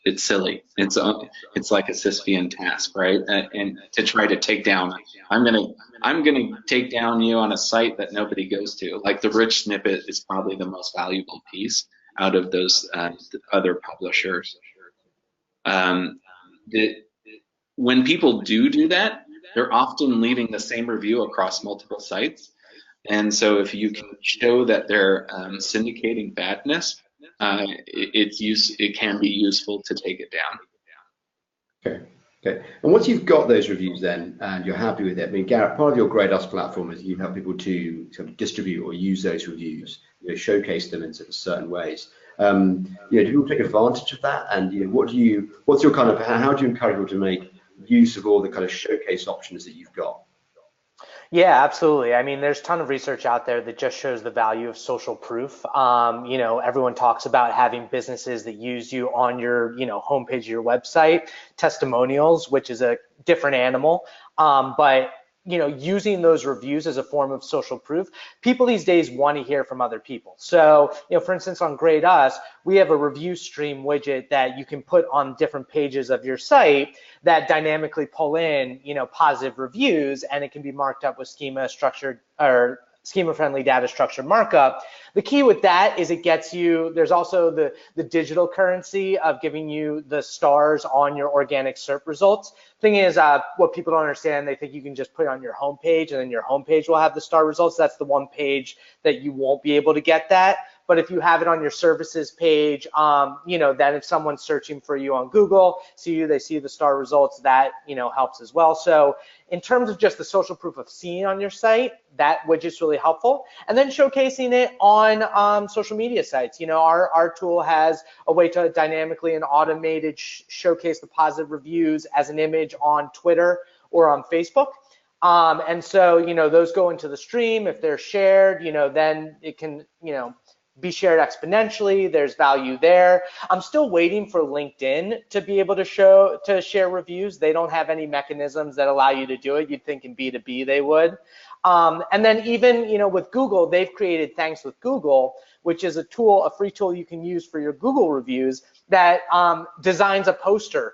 it's silly. It's like a Sisyphean task, right? And to try to take down, I'm gonna take down you on a site that nobody goes to. Like the rich snippet is probably the most valuable piece out of those other publishers. When people do that, they're often leaving the same review across multiple sites, and so if you can show that they're syndicating badness, it can be useful to take it down. Okay. And once you've got those reviews then, and you're happy with it, I mean, Garrett, part of your Grade Us platform is you help people to sort of distribute or use those reviews, showcase them in sort of certain ways. Do people take advantage of that? And what's your kind of, how do you encourage people to make use of all the kind of showcase options that you've got? Yeah, absolutely. I mean, there's a ton of research out there that just shows the value of social proof. Everyone talks about having businesses that use you on your, homepage of your website, testimonials, which is a different animal. But using those reviews as a form of social proof, people these days want to hear from other people. So, for instance, on Grade Us, we have a review stream widget that you can put on different pages of your site that dynamically pull in, positive reviews, and it can be marked up with schema-friendly data structure markup. The key with that is it gets you, there's also the digital currency of giving you the stars on your organic SERP results. Thing is, what people don't understand, they think you can just put it on your homepage and then your homepage will have the star results. That's the one page that you won't be able to get that. But if you have it on your services page, then if someone's searching for you on Google, they see the star results, that, helps as well. So in terms of just the social proof of seeing on your site, that widget's really helpful. And then showcasing it on social media sites. Our tool has a way to dynamically and automated showcase the positive reviews as an image on Twitter or on Facebook. And so, those go into the stream. If they're shared, then it can, be shared exponentially. There's value there. I'm still waiting for LinkedIn to be able to share reviews. They don't have any mechanisms that allow you to do it. You'd think in B2B they would. And then even, with Google, they've created Thanks with Google, which is a free tool you can use for your Google reviews that designs a poster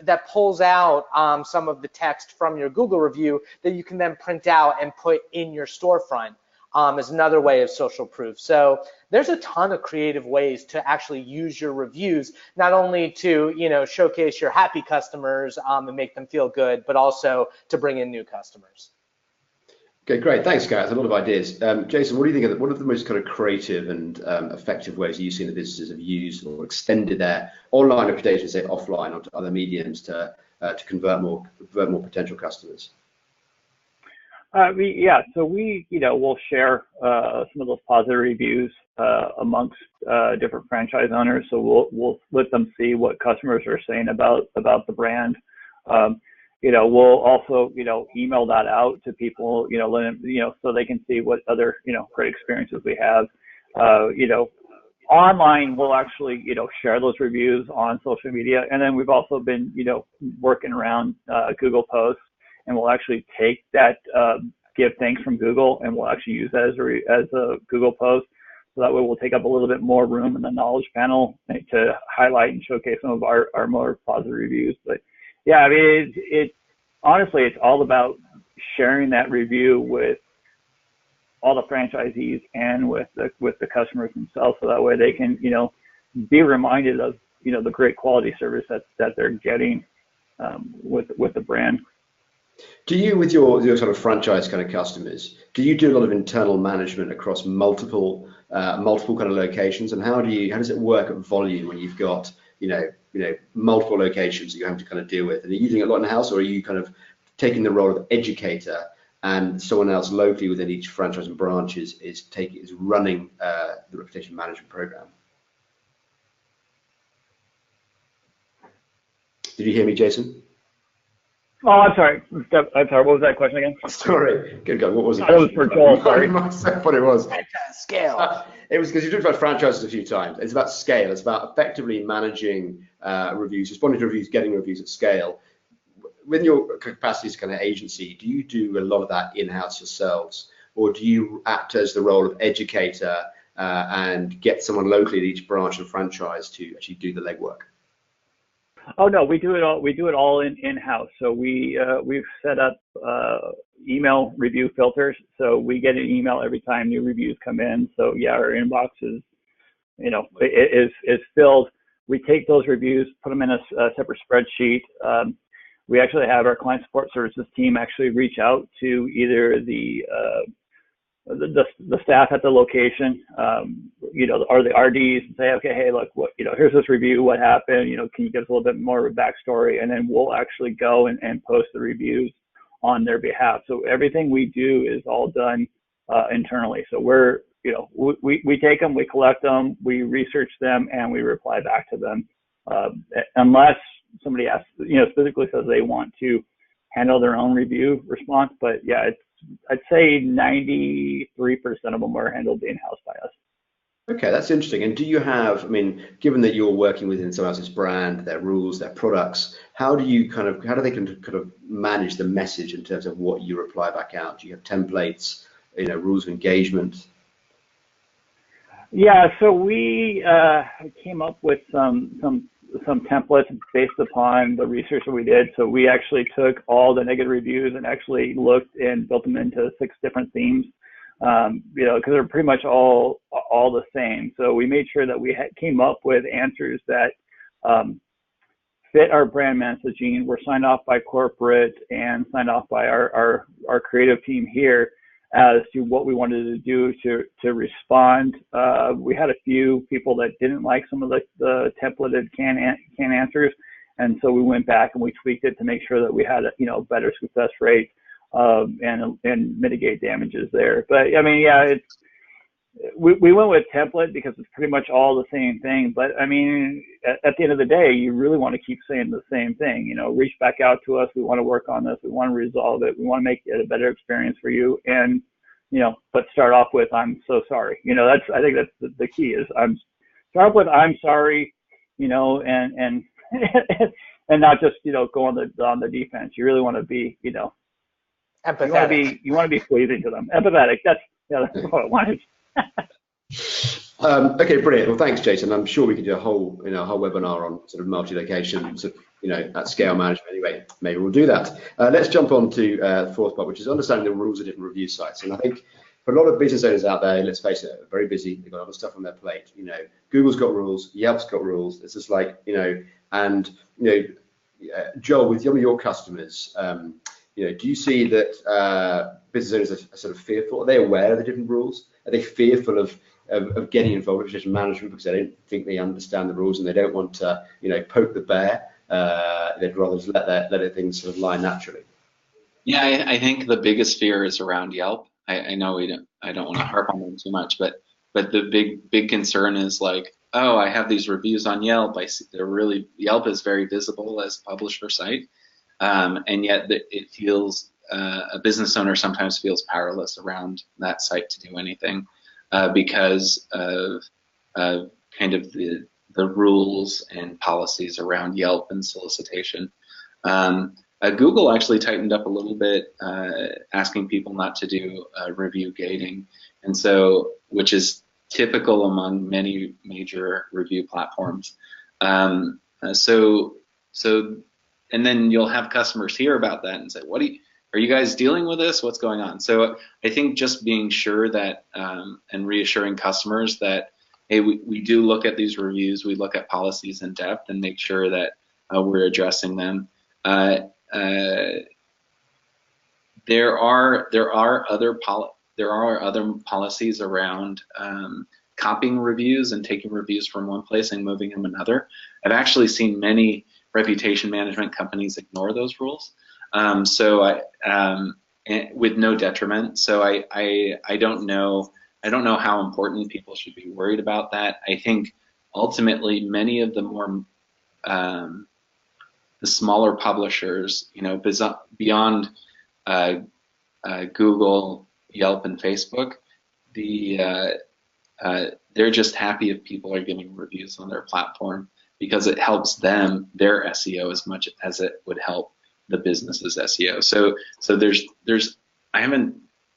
that pulls out some of the text from your Google review that you can then print out and put in your storefront. Is another way of social proof. So there's a ton of creative ways to actually use your reviews, not only to showcase your happy customers and make them feel good, but also to bring in new customers. Okay, great. Thanks, Gareth. A lot of ideas. Jason, what do you think what are the most kind of creative and effective ways you've seen that businesses have used or extended their online reputation, say offline, onto other mediums to convert more potential customers? So we'll share some of those positive reviews amongst different franchise owners. So we'll let them see what customers are saying about the brand. We'll also email that out to people, so they can see what other great experiences we have. Online, we'll actually share those reviews on social media, and then we've also been working around Google Posts. And we'll actually take that give thanks from Google, and we'll actually use that as a Google post. So that way we'll take up a little bit more room in the knowledge panel to highlight and showcase some of our more positive reviews. But yeah, I mean, honestly, it's all about sharing that review with all the franchisees and with the customers themselves, so that way they can, be reminded of, the great quality service that they're getting with the brand. Do you, with your sort of franchise kind of customers, do you do a lot of internal management across multiple kind of locations, and how does it work at volume when you've got multiple locations that you have to kind of deal with? And are you doing a lot in house, or are you kind of taking the role of educator and someone else locally within each franchise and branch is running the reputation management program? Did you hear me, Jason? Oh, I'm sorry. What was that question again? Sorry. Good God. What was it? It was for Joel. Sorry. What it was. Scale. It was because you talked about franchises a few times. It's about scale. It's about effectively managing reviews, responding to reviews, getting reviews at scale. With your capacity as kind of agency, do you do a lot of that in-house yourselves, or do you act as the role of educator and get someone locally at each branch and franchise to actually do the legwork? Oh no, we do it all. We do it all in-house. So we've set up email review filters. So we get an email every time new reviews come in. So yeah, our inbox is, is filled. We take those reviews, put them in a separate spreadsheet. We actually have our client support services team actually reach out to either the staff at the location, or the RDs, and say, okay, hey, look, here's this review, what happened, can you give us a little bit more of a backstory? And then we'll actually go and post the reviews on their behalf. So everything we do is all done internally. So we're, we take them, we collect them, we research them, and we reply back to them. Unless somebody asks, specifically says they want to handle their own review response. But yeah, I'd say 93% of them are handled in-house by us. Okay, that's interesting. And do you have, given that you're working within someone else's brand, their rules, their products, how do they kind of manage the message in terms of what you reply back out? Do you have templates, rules of engagement? Yeah, so we came up with some templates based upon the research that we did. So we actually took all the negative reviews and actually looked and built them into 6 different themes, because they're pretty much all the same. So we made sure that we came up with answers that fit our brand messaging, were signed off by corporate and signed off by our creative team here as to what we wanted to do to respond. We had a few people that didn't like some of the templated can answers, and so we went back and we tweaked it to make sure that we had a better success rate and mitigate damages there. But we went with template because it's pretty much all the same thing. But at the end of the day, you really want to keep saying the same thing. Reach back out to us. We want to work on this. We want to resolve it. We want to make it a better experience for you. And but start off with "I'm so sorry." I think that's the key is start off with "I'm sorry," and and not just go on the defense. You really want to be empathetic. You want to be pleasing to them. Empathetic. That's what I wanted. Okay, brilliant. Well, thanks, Jason. I'm sure we could do a whole webinar on sort of multi-location, at scale management. Anyway, maybe we'll do that. Let's jump on to the fourth part, which is understanding the rules of different review sites. And I think for a lot of business owners out there, let's face it, are very busy. They've got other stuff on their plate. Google's got rules, Yelp's got rules. It's just like, Joel, with some of your customers, do you see that business owners are sort of fearful? Are they aware of the different rules? Are they fearful of getting involved with reputation management because they don't think they understand the rules and they don't want to, poke the bear? They'd rather just let things sort of lie naturally. Yeah, I think the biggest fear is around Yelp. I know I don't want to harp on them too much, but the big concern is like, oh, I have these reviews on Yelp. Yelp is very visible as a publisher site, and yet it feels a business owner sometimes feels powerless around that site to do anything because of kind of the rules and policies around Yelp and solicitation. Google actually tightened up a little bit, asking people not to do review gating, and so which is typical among many major review platforms. So and then you'll have customers hear about that and say, what do are you guys dealing with this? What's going on? So I think just being sure that and reassuring customers that, hey, we do look at these reviews, we look at policies in depth and make sure that we're addressing them. There are other policies around copying reviews and taking reviews from one place and moving them another. I've actually seen many reputation management companies ignore those rules. With no detriment. So I don't know how important people should be worried about that. I think ultimately many of the more the smaller publishers, beyond Google, Yelp, and Facebook, they're just happy if people are giving reviews on their platform because it helps them, their SEO, as much as it would help the business's SEO. So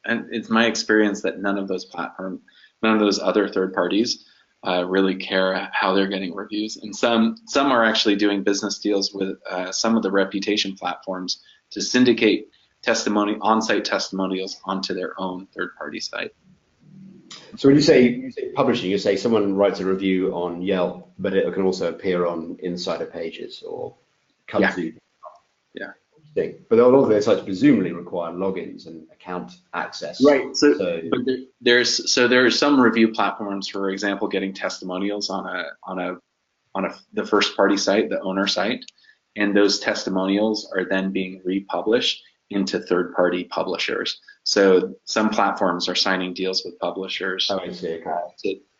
and it's my experience that none of those other third parties really care how they're getting reviews, and some are actually doing business deals with some of the reputation platforms to syndicate on-site testimonials onto their own third-party site. So when you say publishing, you say someone writes a review on Yelp, but it can also appear on insider pages or come to. Yeah. But a lot of their sites presumably require logins and account access. Right. But there are some review platforms, for example, getting testimonials on the first party site, the owner site, and those testimonials are then being republished into third party publishers. So some platforms are signing deals with publishers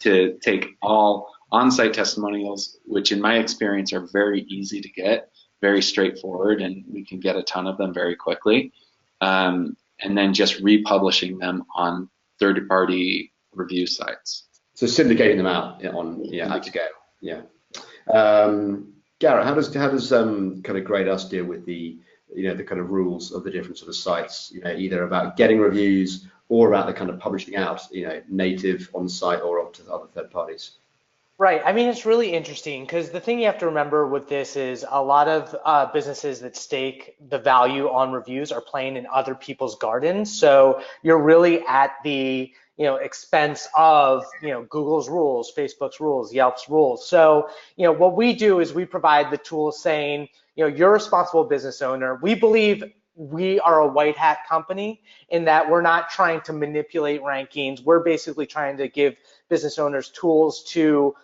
to take all on-site testimonials, which in my experience are very easy to get, very straightforward, and we can get a ton of them very quickly, and then just republishing them on third-party review sites. So syndicating them out on at scale. Yeah. Garrett, how does kind of Grade Us deal with the kind of rules of the different sort of sites? Either about getting reviews or about the kind of publishing out, native on site or up to other third parties. Right. I mean, it's really interesting because the thing you have to remember with this is a lot of businesses that stake the value on reviews are playing in other people's gardens. So you're really at the expense of Google's rules, Facebook's rules, Yelp's rules. So what we do is we provide the tools saying you're a responsible business owner. We believe we are a white hat company in that we're not trying to manipulate rankings. We're basically trying to give business owners tools to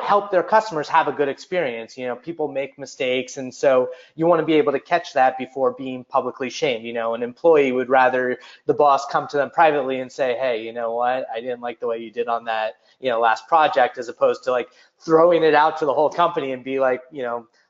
help their customers have a good experience. People make mistakes, and so you want to be able to catch that before being publicly shamed. An employee would rather the boss come to them privately and say, hey, you know what, I didn't like the way you did on that last project, as opposed to like throwing it out to the whole company and be like,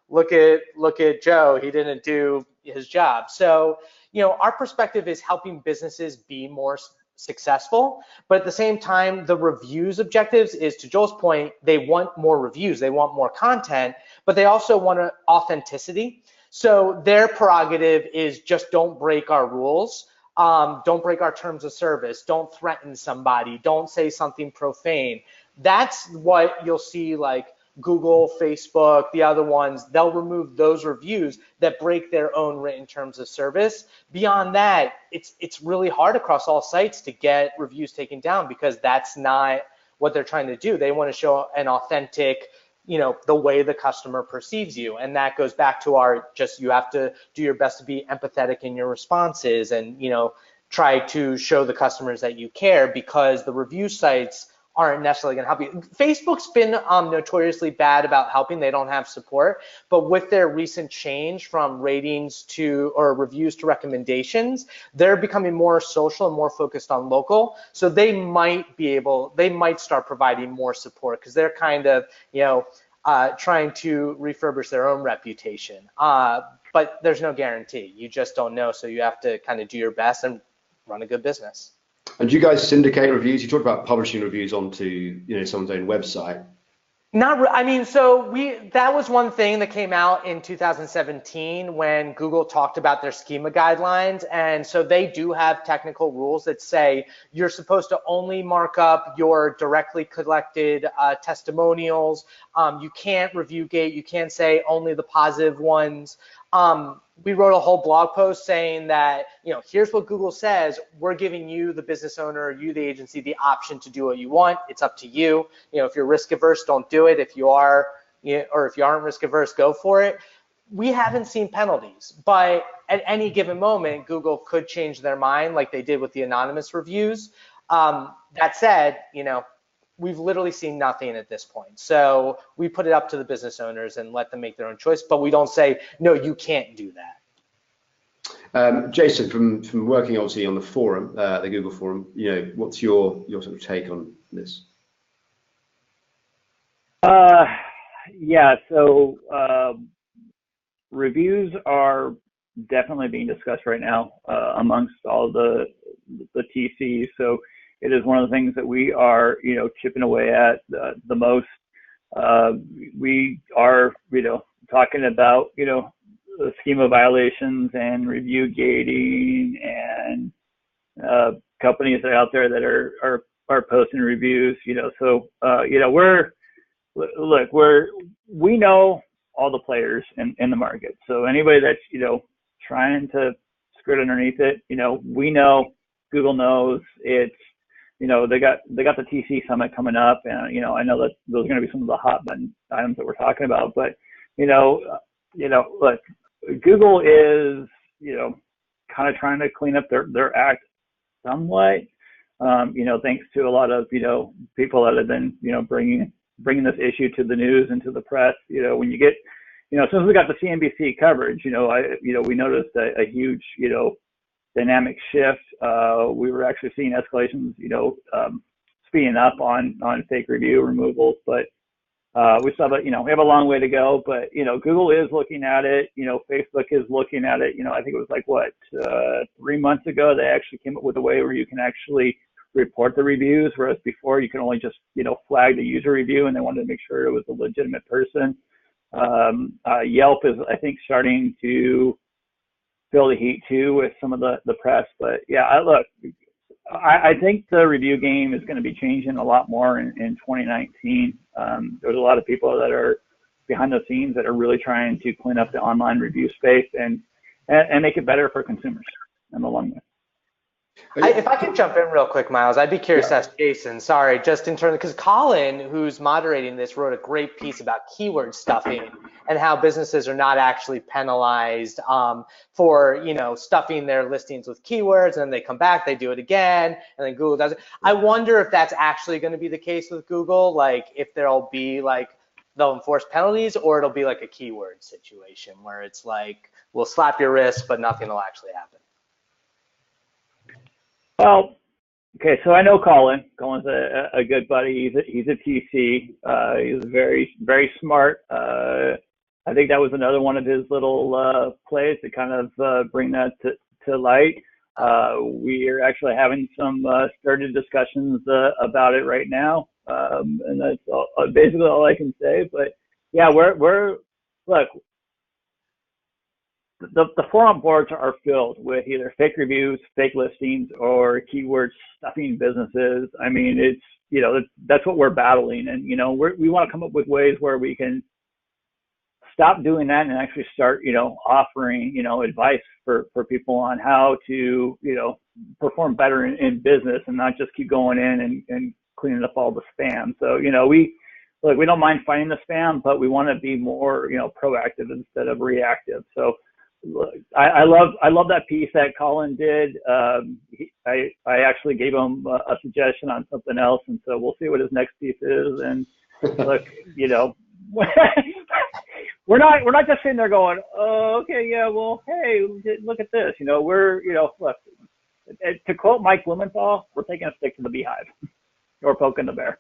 look at Joe, he didn't do his job. So our perspective is helping businesses be more successful, but at the same time, the reviews objectives is, to Joel's point, they want more reviews, they want more content, but they also want authenticity. So their prerogative is just don't break our rules, don't break our terms of service, don't threaten somebody, don't say something profane. That's what you'll see, like Google, Facebook, the other ones, they'll remove those reviews that break their own written terms of service. Beyond that, it's really hard across all sites to get reviews taken down because that's not what they're trying to do. They want to show an authentic, the way the customer perceives you. And that goes back to you have to do your best to be empathetic in your responses and, try to show the customers that you care, because the review sites aren't necessarily going to help you. Facebook's been notoriously bad about helping. They don't have support, but with their recent change from ratings or reviews to recommendations, they're becoming more social and more focused on local. So they might start providing more support because they're kind of, trying to refurbish their own reputation. But there's no guarantee. You just don't know. So you have to kind of do your best and run a good business. And do you guys syndicate reviews? You talked about publishing reviews onto someone's own website. That was one thing that came out in 2017 when Google talked about their Schema Guidelines. And so they do have technical rules that say you're supposed to only mark up your directly collected testimonials. You can't review gate. You can't say only the positive ones. we wrote a whole blog post saying that, here's what Google says. We're giving you, the business owner, you, the agency, the option to do what you want. It's up to you. If you're risk averse, don't do it. If you are, or if you aren't risk averse, go for it. We haven't seen penalties, but at any given moment, Google could change their mind like they did with the anonymous reviews. That said, we've literally seen nothing at this point. So we put it up to the business owners and let them make their own choice, but we don't say, no, you can't do that. Jason, from working obviously on the forum, the Google forum, what's your sort of take on this? Yeah, so reviews are definitely being discussed right now amongst all the TCs. So it is one of the things that we are, chipping away at the most. We are, talking about, the schema violations and review gating and companies that are out there that are posting reviews. So we know all the players in the market. So anybody that's, trying to skirt underneath it, we know, Google knows. It's, they got the TC summit coming up, and I know that those are going to be some of the hot button items that we're talking about. But look, Google is kind of trying to clean up their act somewhat. Thanks to a lot of people that have been bringing this issue to the news and to the press. When you get since we got the CNBC coverage, we noticed a huge dynamic shift. We were actually seeing escalations, speeding up on fake review removals, but we saw that, we have a long way to go, but, Google is looking at it, Facebook is looking at it. I think it was like, 3 months ago, they actually came up with a way where you can actually report the reviews, whereas before you can only just, flag the user review, and they wanted to make sure it was a legitimate person. Yelp is, I think, starting to feel the heat too with some of the press, but yeah, I think the review game is going to be changing a lot more in 2019. There's a lot of people that are behind the scenes that are really trying to clean up the online review space and make it better for consumers in the long run. If I can jump in real quick, Miles, I'd be curious to ask Jason, sorry, just in terms, because Colin, who's moderating this, wrote a great piece about keyword stuffing and how businesses are not actually penalized for, stuffing their listings with keywords, and then they come back, they do it again, and then Google does it. I wonder if that's actually going to be the case with Google, like if there'll be they'll enforce penalties, or it'll be like a keyword situation where it's like, we'll slap your wrist, but nothing will actually happen. Well, okay, so I know Colin. Colin's a good buddy. He's a TC. He's very, very smart. I think that was another one of his little plays to kind of bring that to light. We are actually having some started discussions about it right now, and that's basically all I can say. But yeah, look. The forum boards are filled with either fake reviews, fake listings, or keyword stuffing businesses. I mean, it's, that's what we're battling. And, we want to come up with ways where we can stop doing that and actually start, offering, advice for people on how to, perform better in business and not just keep going in and cleaning up all the spam. So, we don't mind fighting the spam, but we want to be more, proactive instead of reactive. So, I love that piece that Colin did. I actually gave him a suggestion on something else, and so we'll see what his next piece is. And look, we're not just sitting there going, oh, okay, yeah, well, hey, look at this. Look, to quote Mike Blumenthal, we're taking a stick to the beehive or poking the bear.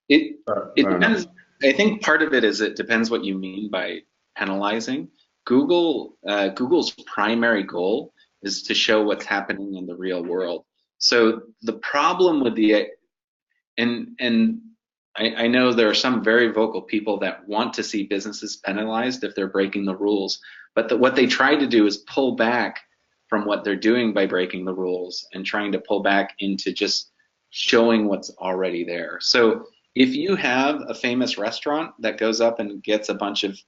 It depends. I think part of it is it depends what you mean by penalizing. Google's primary goal is to show what's happening in the real world. So the problem with I know there are some very vocal people that want to see businesses penalized if they're breaking the rules, but what they try to do is pull back from what they're doing by breaking the rules and trying to pull back into just showing what's already there. So if you have a famous restaurant that goes up and gets a bunch of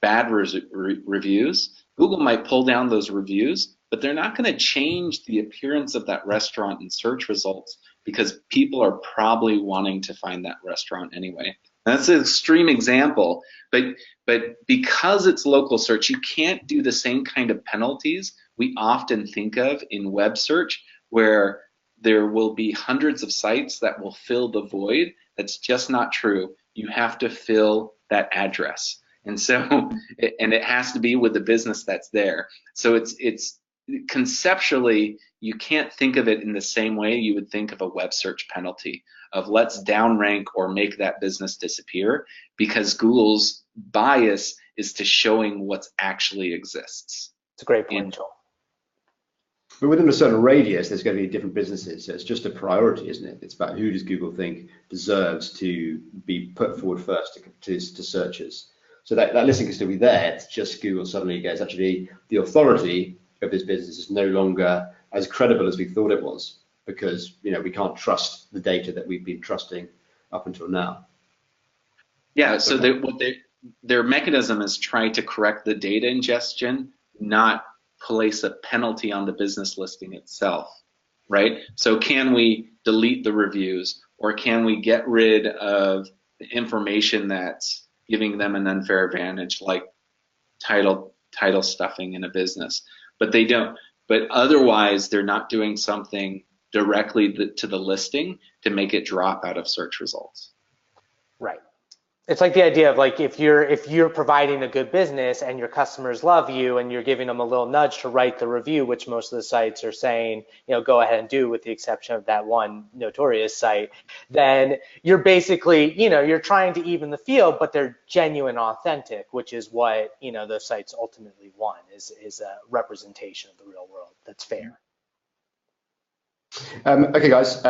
bad reviews, Google might pull down those reviews, but they're not going to change the appearance of that restaurant in search results because people are probably wanting to find that restaurant anyway. And that's an extreme example, but because it's local search, you can't do the same kind of penalties we often think of in web search, where there will be hundreds of sites that will fill the void. That's just not true. You have to fill that address. And so, and it has to be with the business that's there. So it's conceptually, you can't think of it in the same way you would think of a web search penalty of let's downrank or make that business disappear, because Google's bias is to showing what actually exists. It's a great point, Joel. But within a certain radius, there's going to be different businesses. So it's just a priority, isn't it? It's about who does Google think deserves to be put forward first to searchers. So that listing can still be there. It's just Google suddenly goes, actually, the authority of this business is no longer as credible as we thought it was, because we can't trust the data that we've been trusting up until now. Yeah. So their mechanism is trying to correct the data ingestion, not place a penalty on the business listing itself, right? So can we delete the reviews, or can we get rid of the information that's giving them an unfair advantage, like title stuffing in a business? But they don't. But otherwise, they're not doing something directly to the listing to make it drop out of search results. Right. It's like the idea of like if you're providing a good business and your customers love you and you're giving them a little nudge to write the review, which most of the sites are saying, go ahead and do, with the exception of that one notorious site, then you're basically, you're trying to even the field, but they're genuine, authentic, which is what, those sites ultimately want is a representation of the real world that's fair. Okay, guys,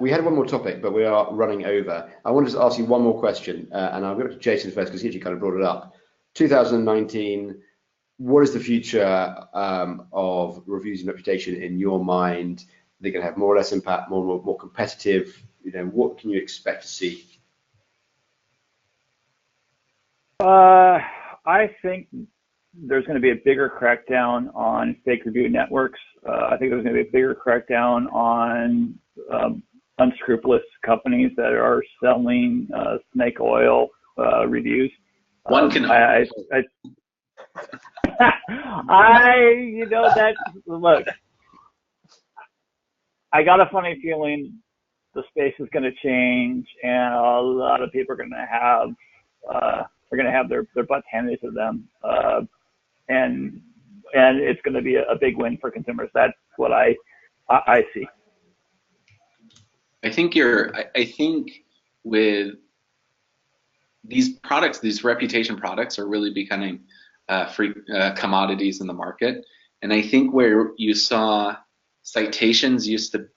we had one more topic, but we are running over. I wanted to ask you one more question, and I'll go to Jason first because he actually kind of brought it up. 2019, what is the future of reviews and reputation in your mind? Are they going to have more or less impact, more competitive? What can you expect to see? I think there's going to be a bigger crackdown on fake review networks. I think there's going to be a bigger crackdown on unscrupulous companies that are selling snake oil reviews. One can. Look, I got a funny feeling the space is going to change, and a lot of people are going to have their butts handed to them. And it's going to be a big win for consumers. That's what I see. I think with these products, these reputation products are really becoming free commodities in the market. And I think where you saw citations used to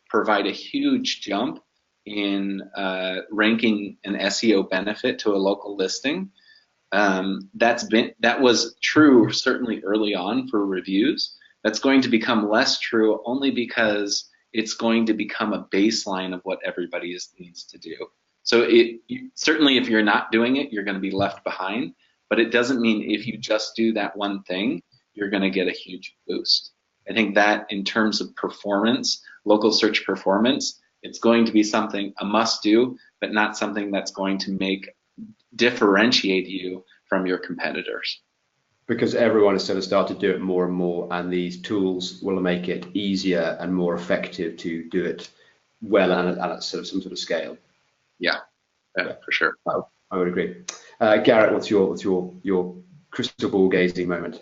provide a huge jump in ranking an SEO benefit to a local listing, that was true certainly early on for reviews. That's going to become less true only because it's going to become a baseline of what everybody needs to do. So certainly if you're not doing it, you're going to be left behind, but it doesn't mean if you just do that one thing, you're going to get a huge boost. I think that in terms of performance, local search performance, it's going to be something, a must do, but not something that's going to differentiate you from your competitors. Because everyone is going to start to do it more and more, and these tools will make it easier and more effective to do it well and at some sort of scale. Yeah, for sure. I would agree. Garrett, what's your crystal ball gazing moment?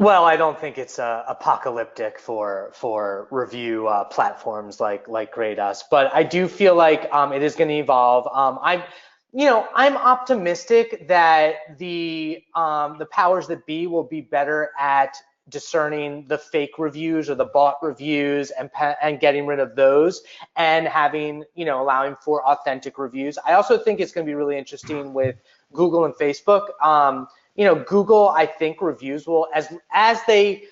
Well, I don't think it's apocalyptic for review platforms like Grade Us, but I do feel like it is going to evolve. I'm optimistic that the powers that be will be better at discerning the fake reviews or the bot reviews and getting rid of those and allowing for authentic reviews. I also think it's going to be really interesting with Google and Facebook. Google, I think reviews will, as they,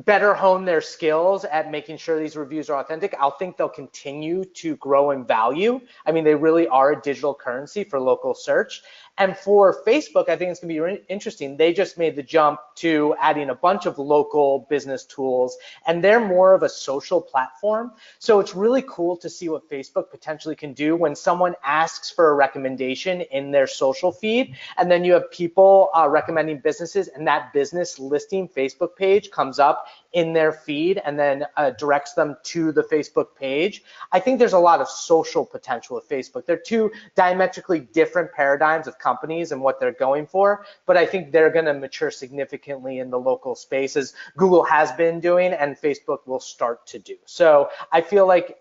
better hone their skills at making sure these reviews are authentic, I'll think they'll continue to grow in value. I mean, they really are a digital currency for local search. And for Facebook, I think it's going to be interesting. They just made the jump to adding a bunch of local business tools, and they're more of a social platform. So it's really cool to see what Facebook potentially can do when someone asks for a recommendation in their social feed, and then you have people recommending businesses, and that business listing Facebook page comes up in their feed and then directs them to the Facebook page. I think there's a lot of social potential with Facebook. They're two diametrically different paradigms of companies and what they're going for, but I think they're going to mature significantly in the local space, as Google has been doing and Facebook will start to do. So I feel like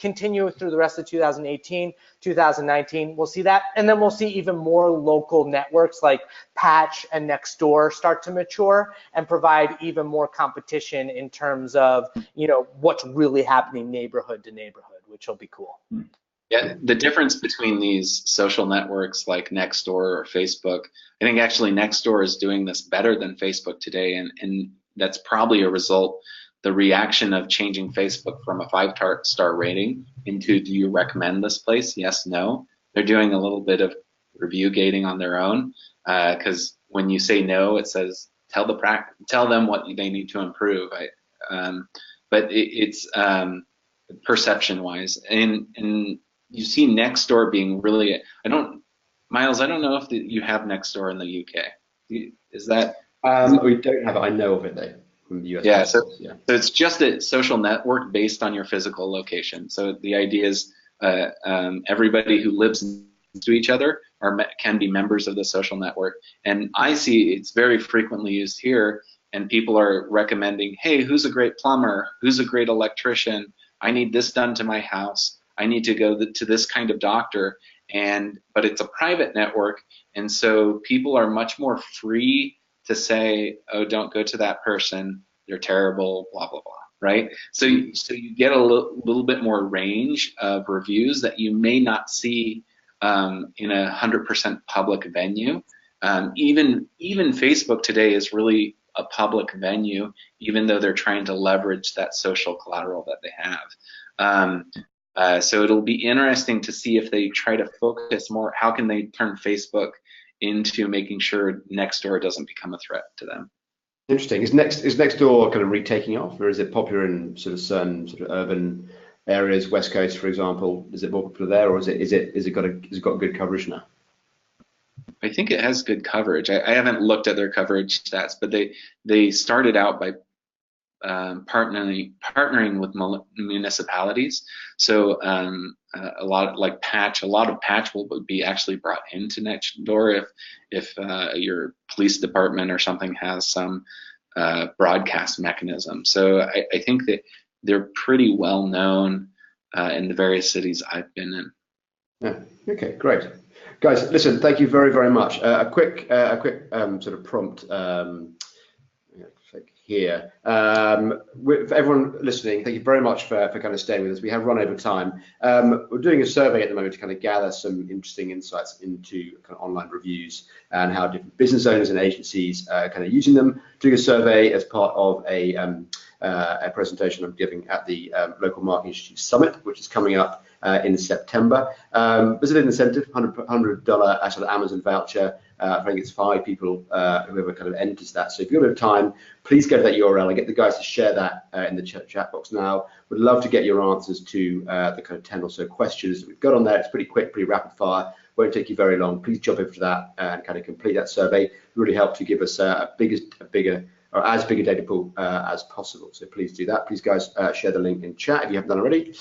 continue through the rest of 2018, 2019, we'll see that, and then we'll see even more local networks like Patch and Nextdoor start to mature and provide even more competition in terms of, you know, what's really happening neighborhood to neighborhood, which will be cool. Yeah, the difference between these social networks like Nextdoor or Facebook, I think actually Nextdoor is doing this better than Facebook today, and that's probably a result, the reaction of changing Facebook from a 5-star rating into, do you recommend this place? Yes, no. They're doing a little bit of review gating on their own, because when you say no, it says tell them what they need to improve. But it's perception-wise, and you see Nextdoor being really. Miles, I don't know if you have Nextdoor in the UK. Is that? We don't have it. I know of it though from the US. Yeah, so it's just a social network based on your physical location. So the idea is everybody who lives next to each other can be members of the social network. And I see it's very frequently used here, and people are recommending, hey, who's a great plumber? Who's a great electrician? I need this done to my house. I need to go to this kind of doctor. But it's a private network, and so people are much more free to say, oh, don't go to that person, they're terrible, blah, blah, blah, right? So you get a little bit more range of reviews that you may not see in a 100% public venue. Even Facebook today is really a public venue, even though they're trying to leverage that social collateral that they have. So it'll be interesting to see if they try to focus more, how can they turn Facebook into making sure Nextdoor doesn't become a threat to them. Interesting. Is Nextdoor kind of retaking off, or is it popular in sort of certain sort of urban areas, West Coast, for example? Is it more popular there, or is it got good coverage now? I think it has good coverage. I haven't looked at their coverage stats, but they started out by partnering with municipalities. So a lot of Patch will be actually brought into Nextdoor if your police department or something has some broadcast mechanism. So I think that they're pretty well known in the various cities I've been in. Yeah. Okay. Great. Guys, listen. Thank you very, very much. A quick sort of prompt. Here. For everyone listening, thank you very much for kind of staying with us. We have run over time. We're doing a survey at the moment to kind of gather some interesting insights into kind of online reviews and how different business owners and agencies are kind of using them. Doing a survey as part of a presentation I'm giving at the Local Marketing Institute Summit, which is coming up in September. There's an incentive, $100 actual Amazon voucher. I think it's 5 people whoever kind of enters that. So if you've got a bit of time, please go to that URL. I get the guys to share that in the chat box now. Would love to get your answers to the kind of 10 or so questions that we've got on there. It's pretty quick, pretty rapid fire. Won't take you very long. Please jump over to that and kind of complete that survey. It really help to give us as big a data pool as possible. So please do that. Please, guys, share the link in chat if you haven't done already.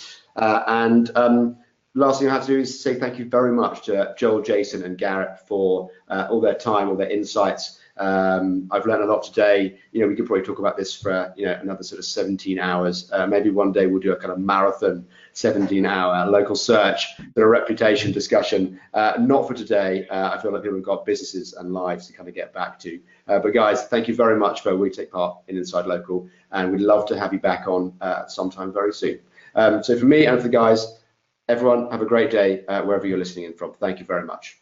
Last thing I have to do is say thank you very much to Joel, Jason, and Garrett for all their time, all their insights. I've learned a lot today. You know, we could probably talk about this for another sort of 17 hours. Maybe one day we'll do a kind of marathon 17-hour local search, a reputation discussion. Not for today. I feel like people have got businesses and lives to kind of get back to. But guys, thank you very much for we take part in Inside Local, and we'd love to have you back on sometime very soon. So for me and for the guys, everyone, have a great day wherever you're listening in from. Thank you very much.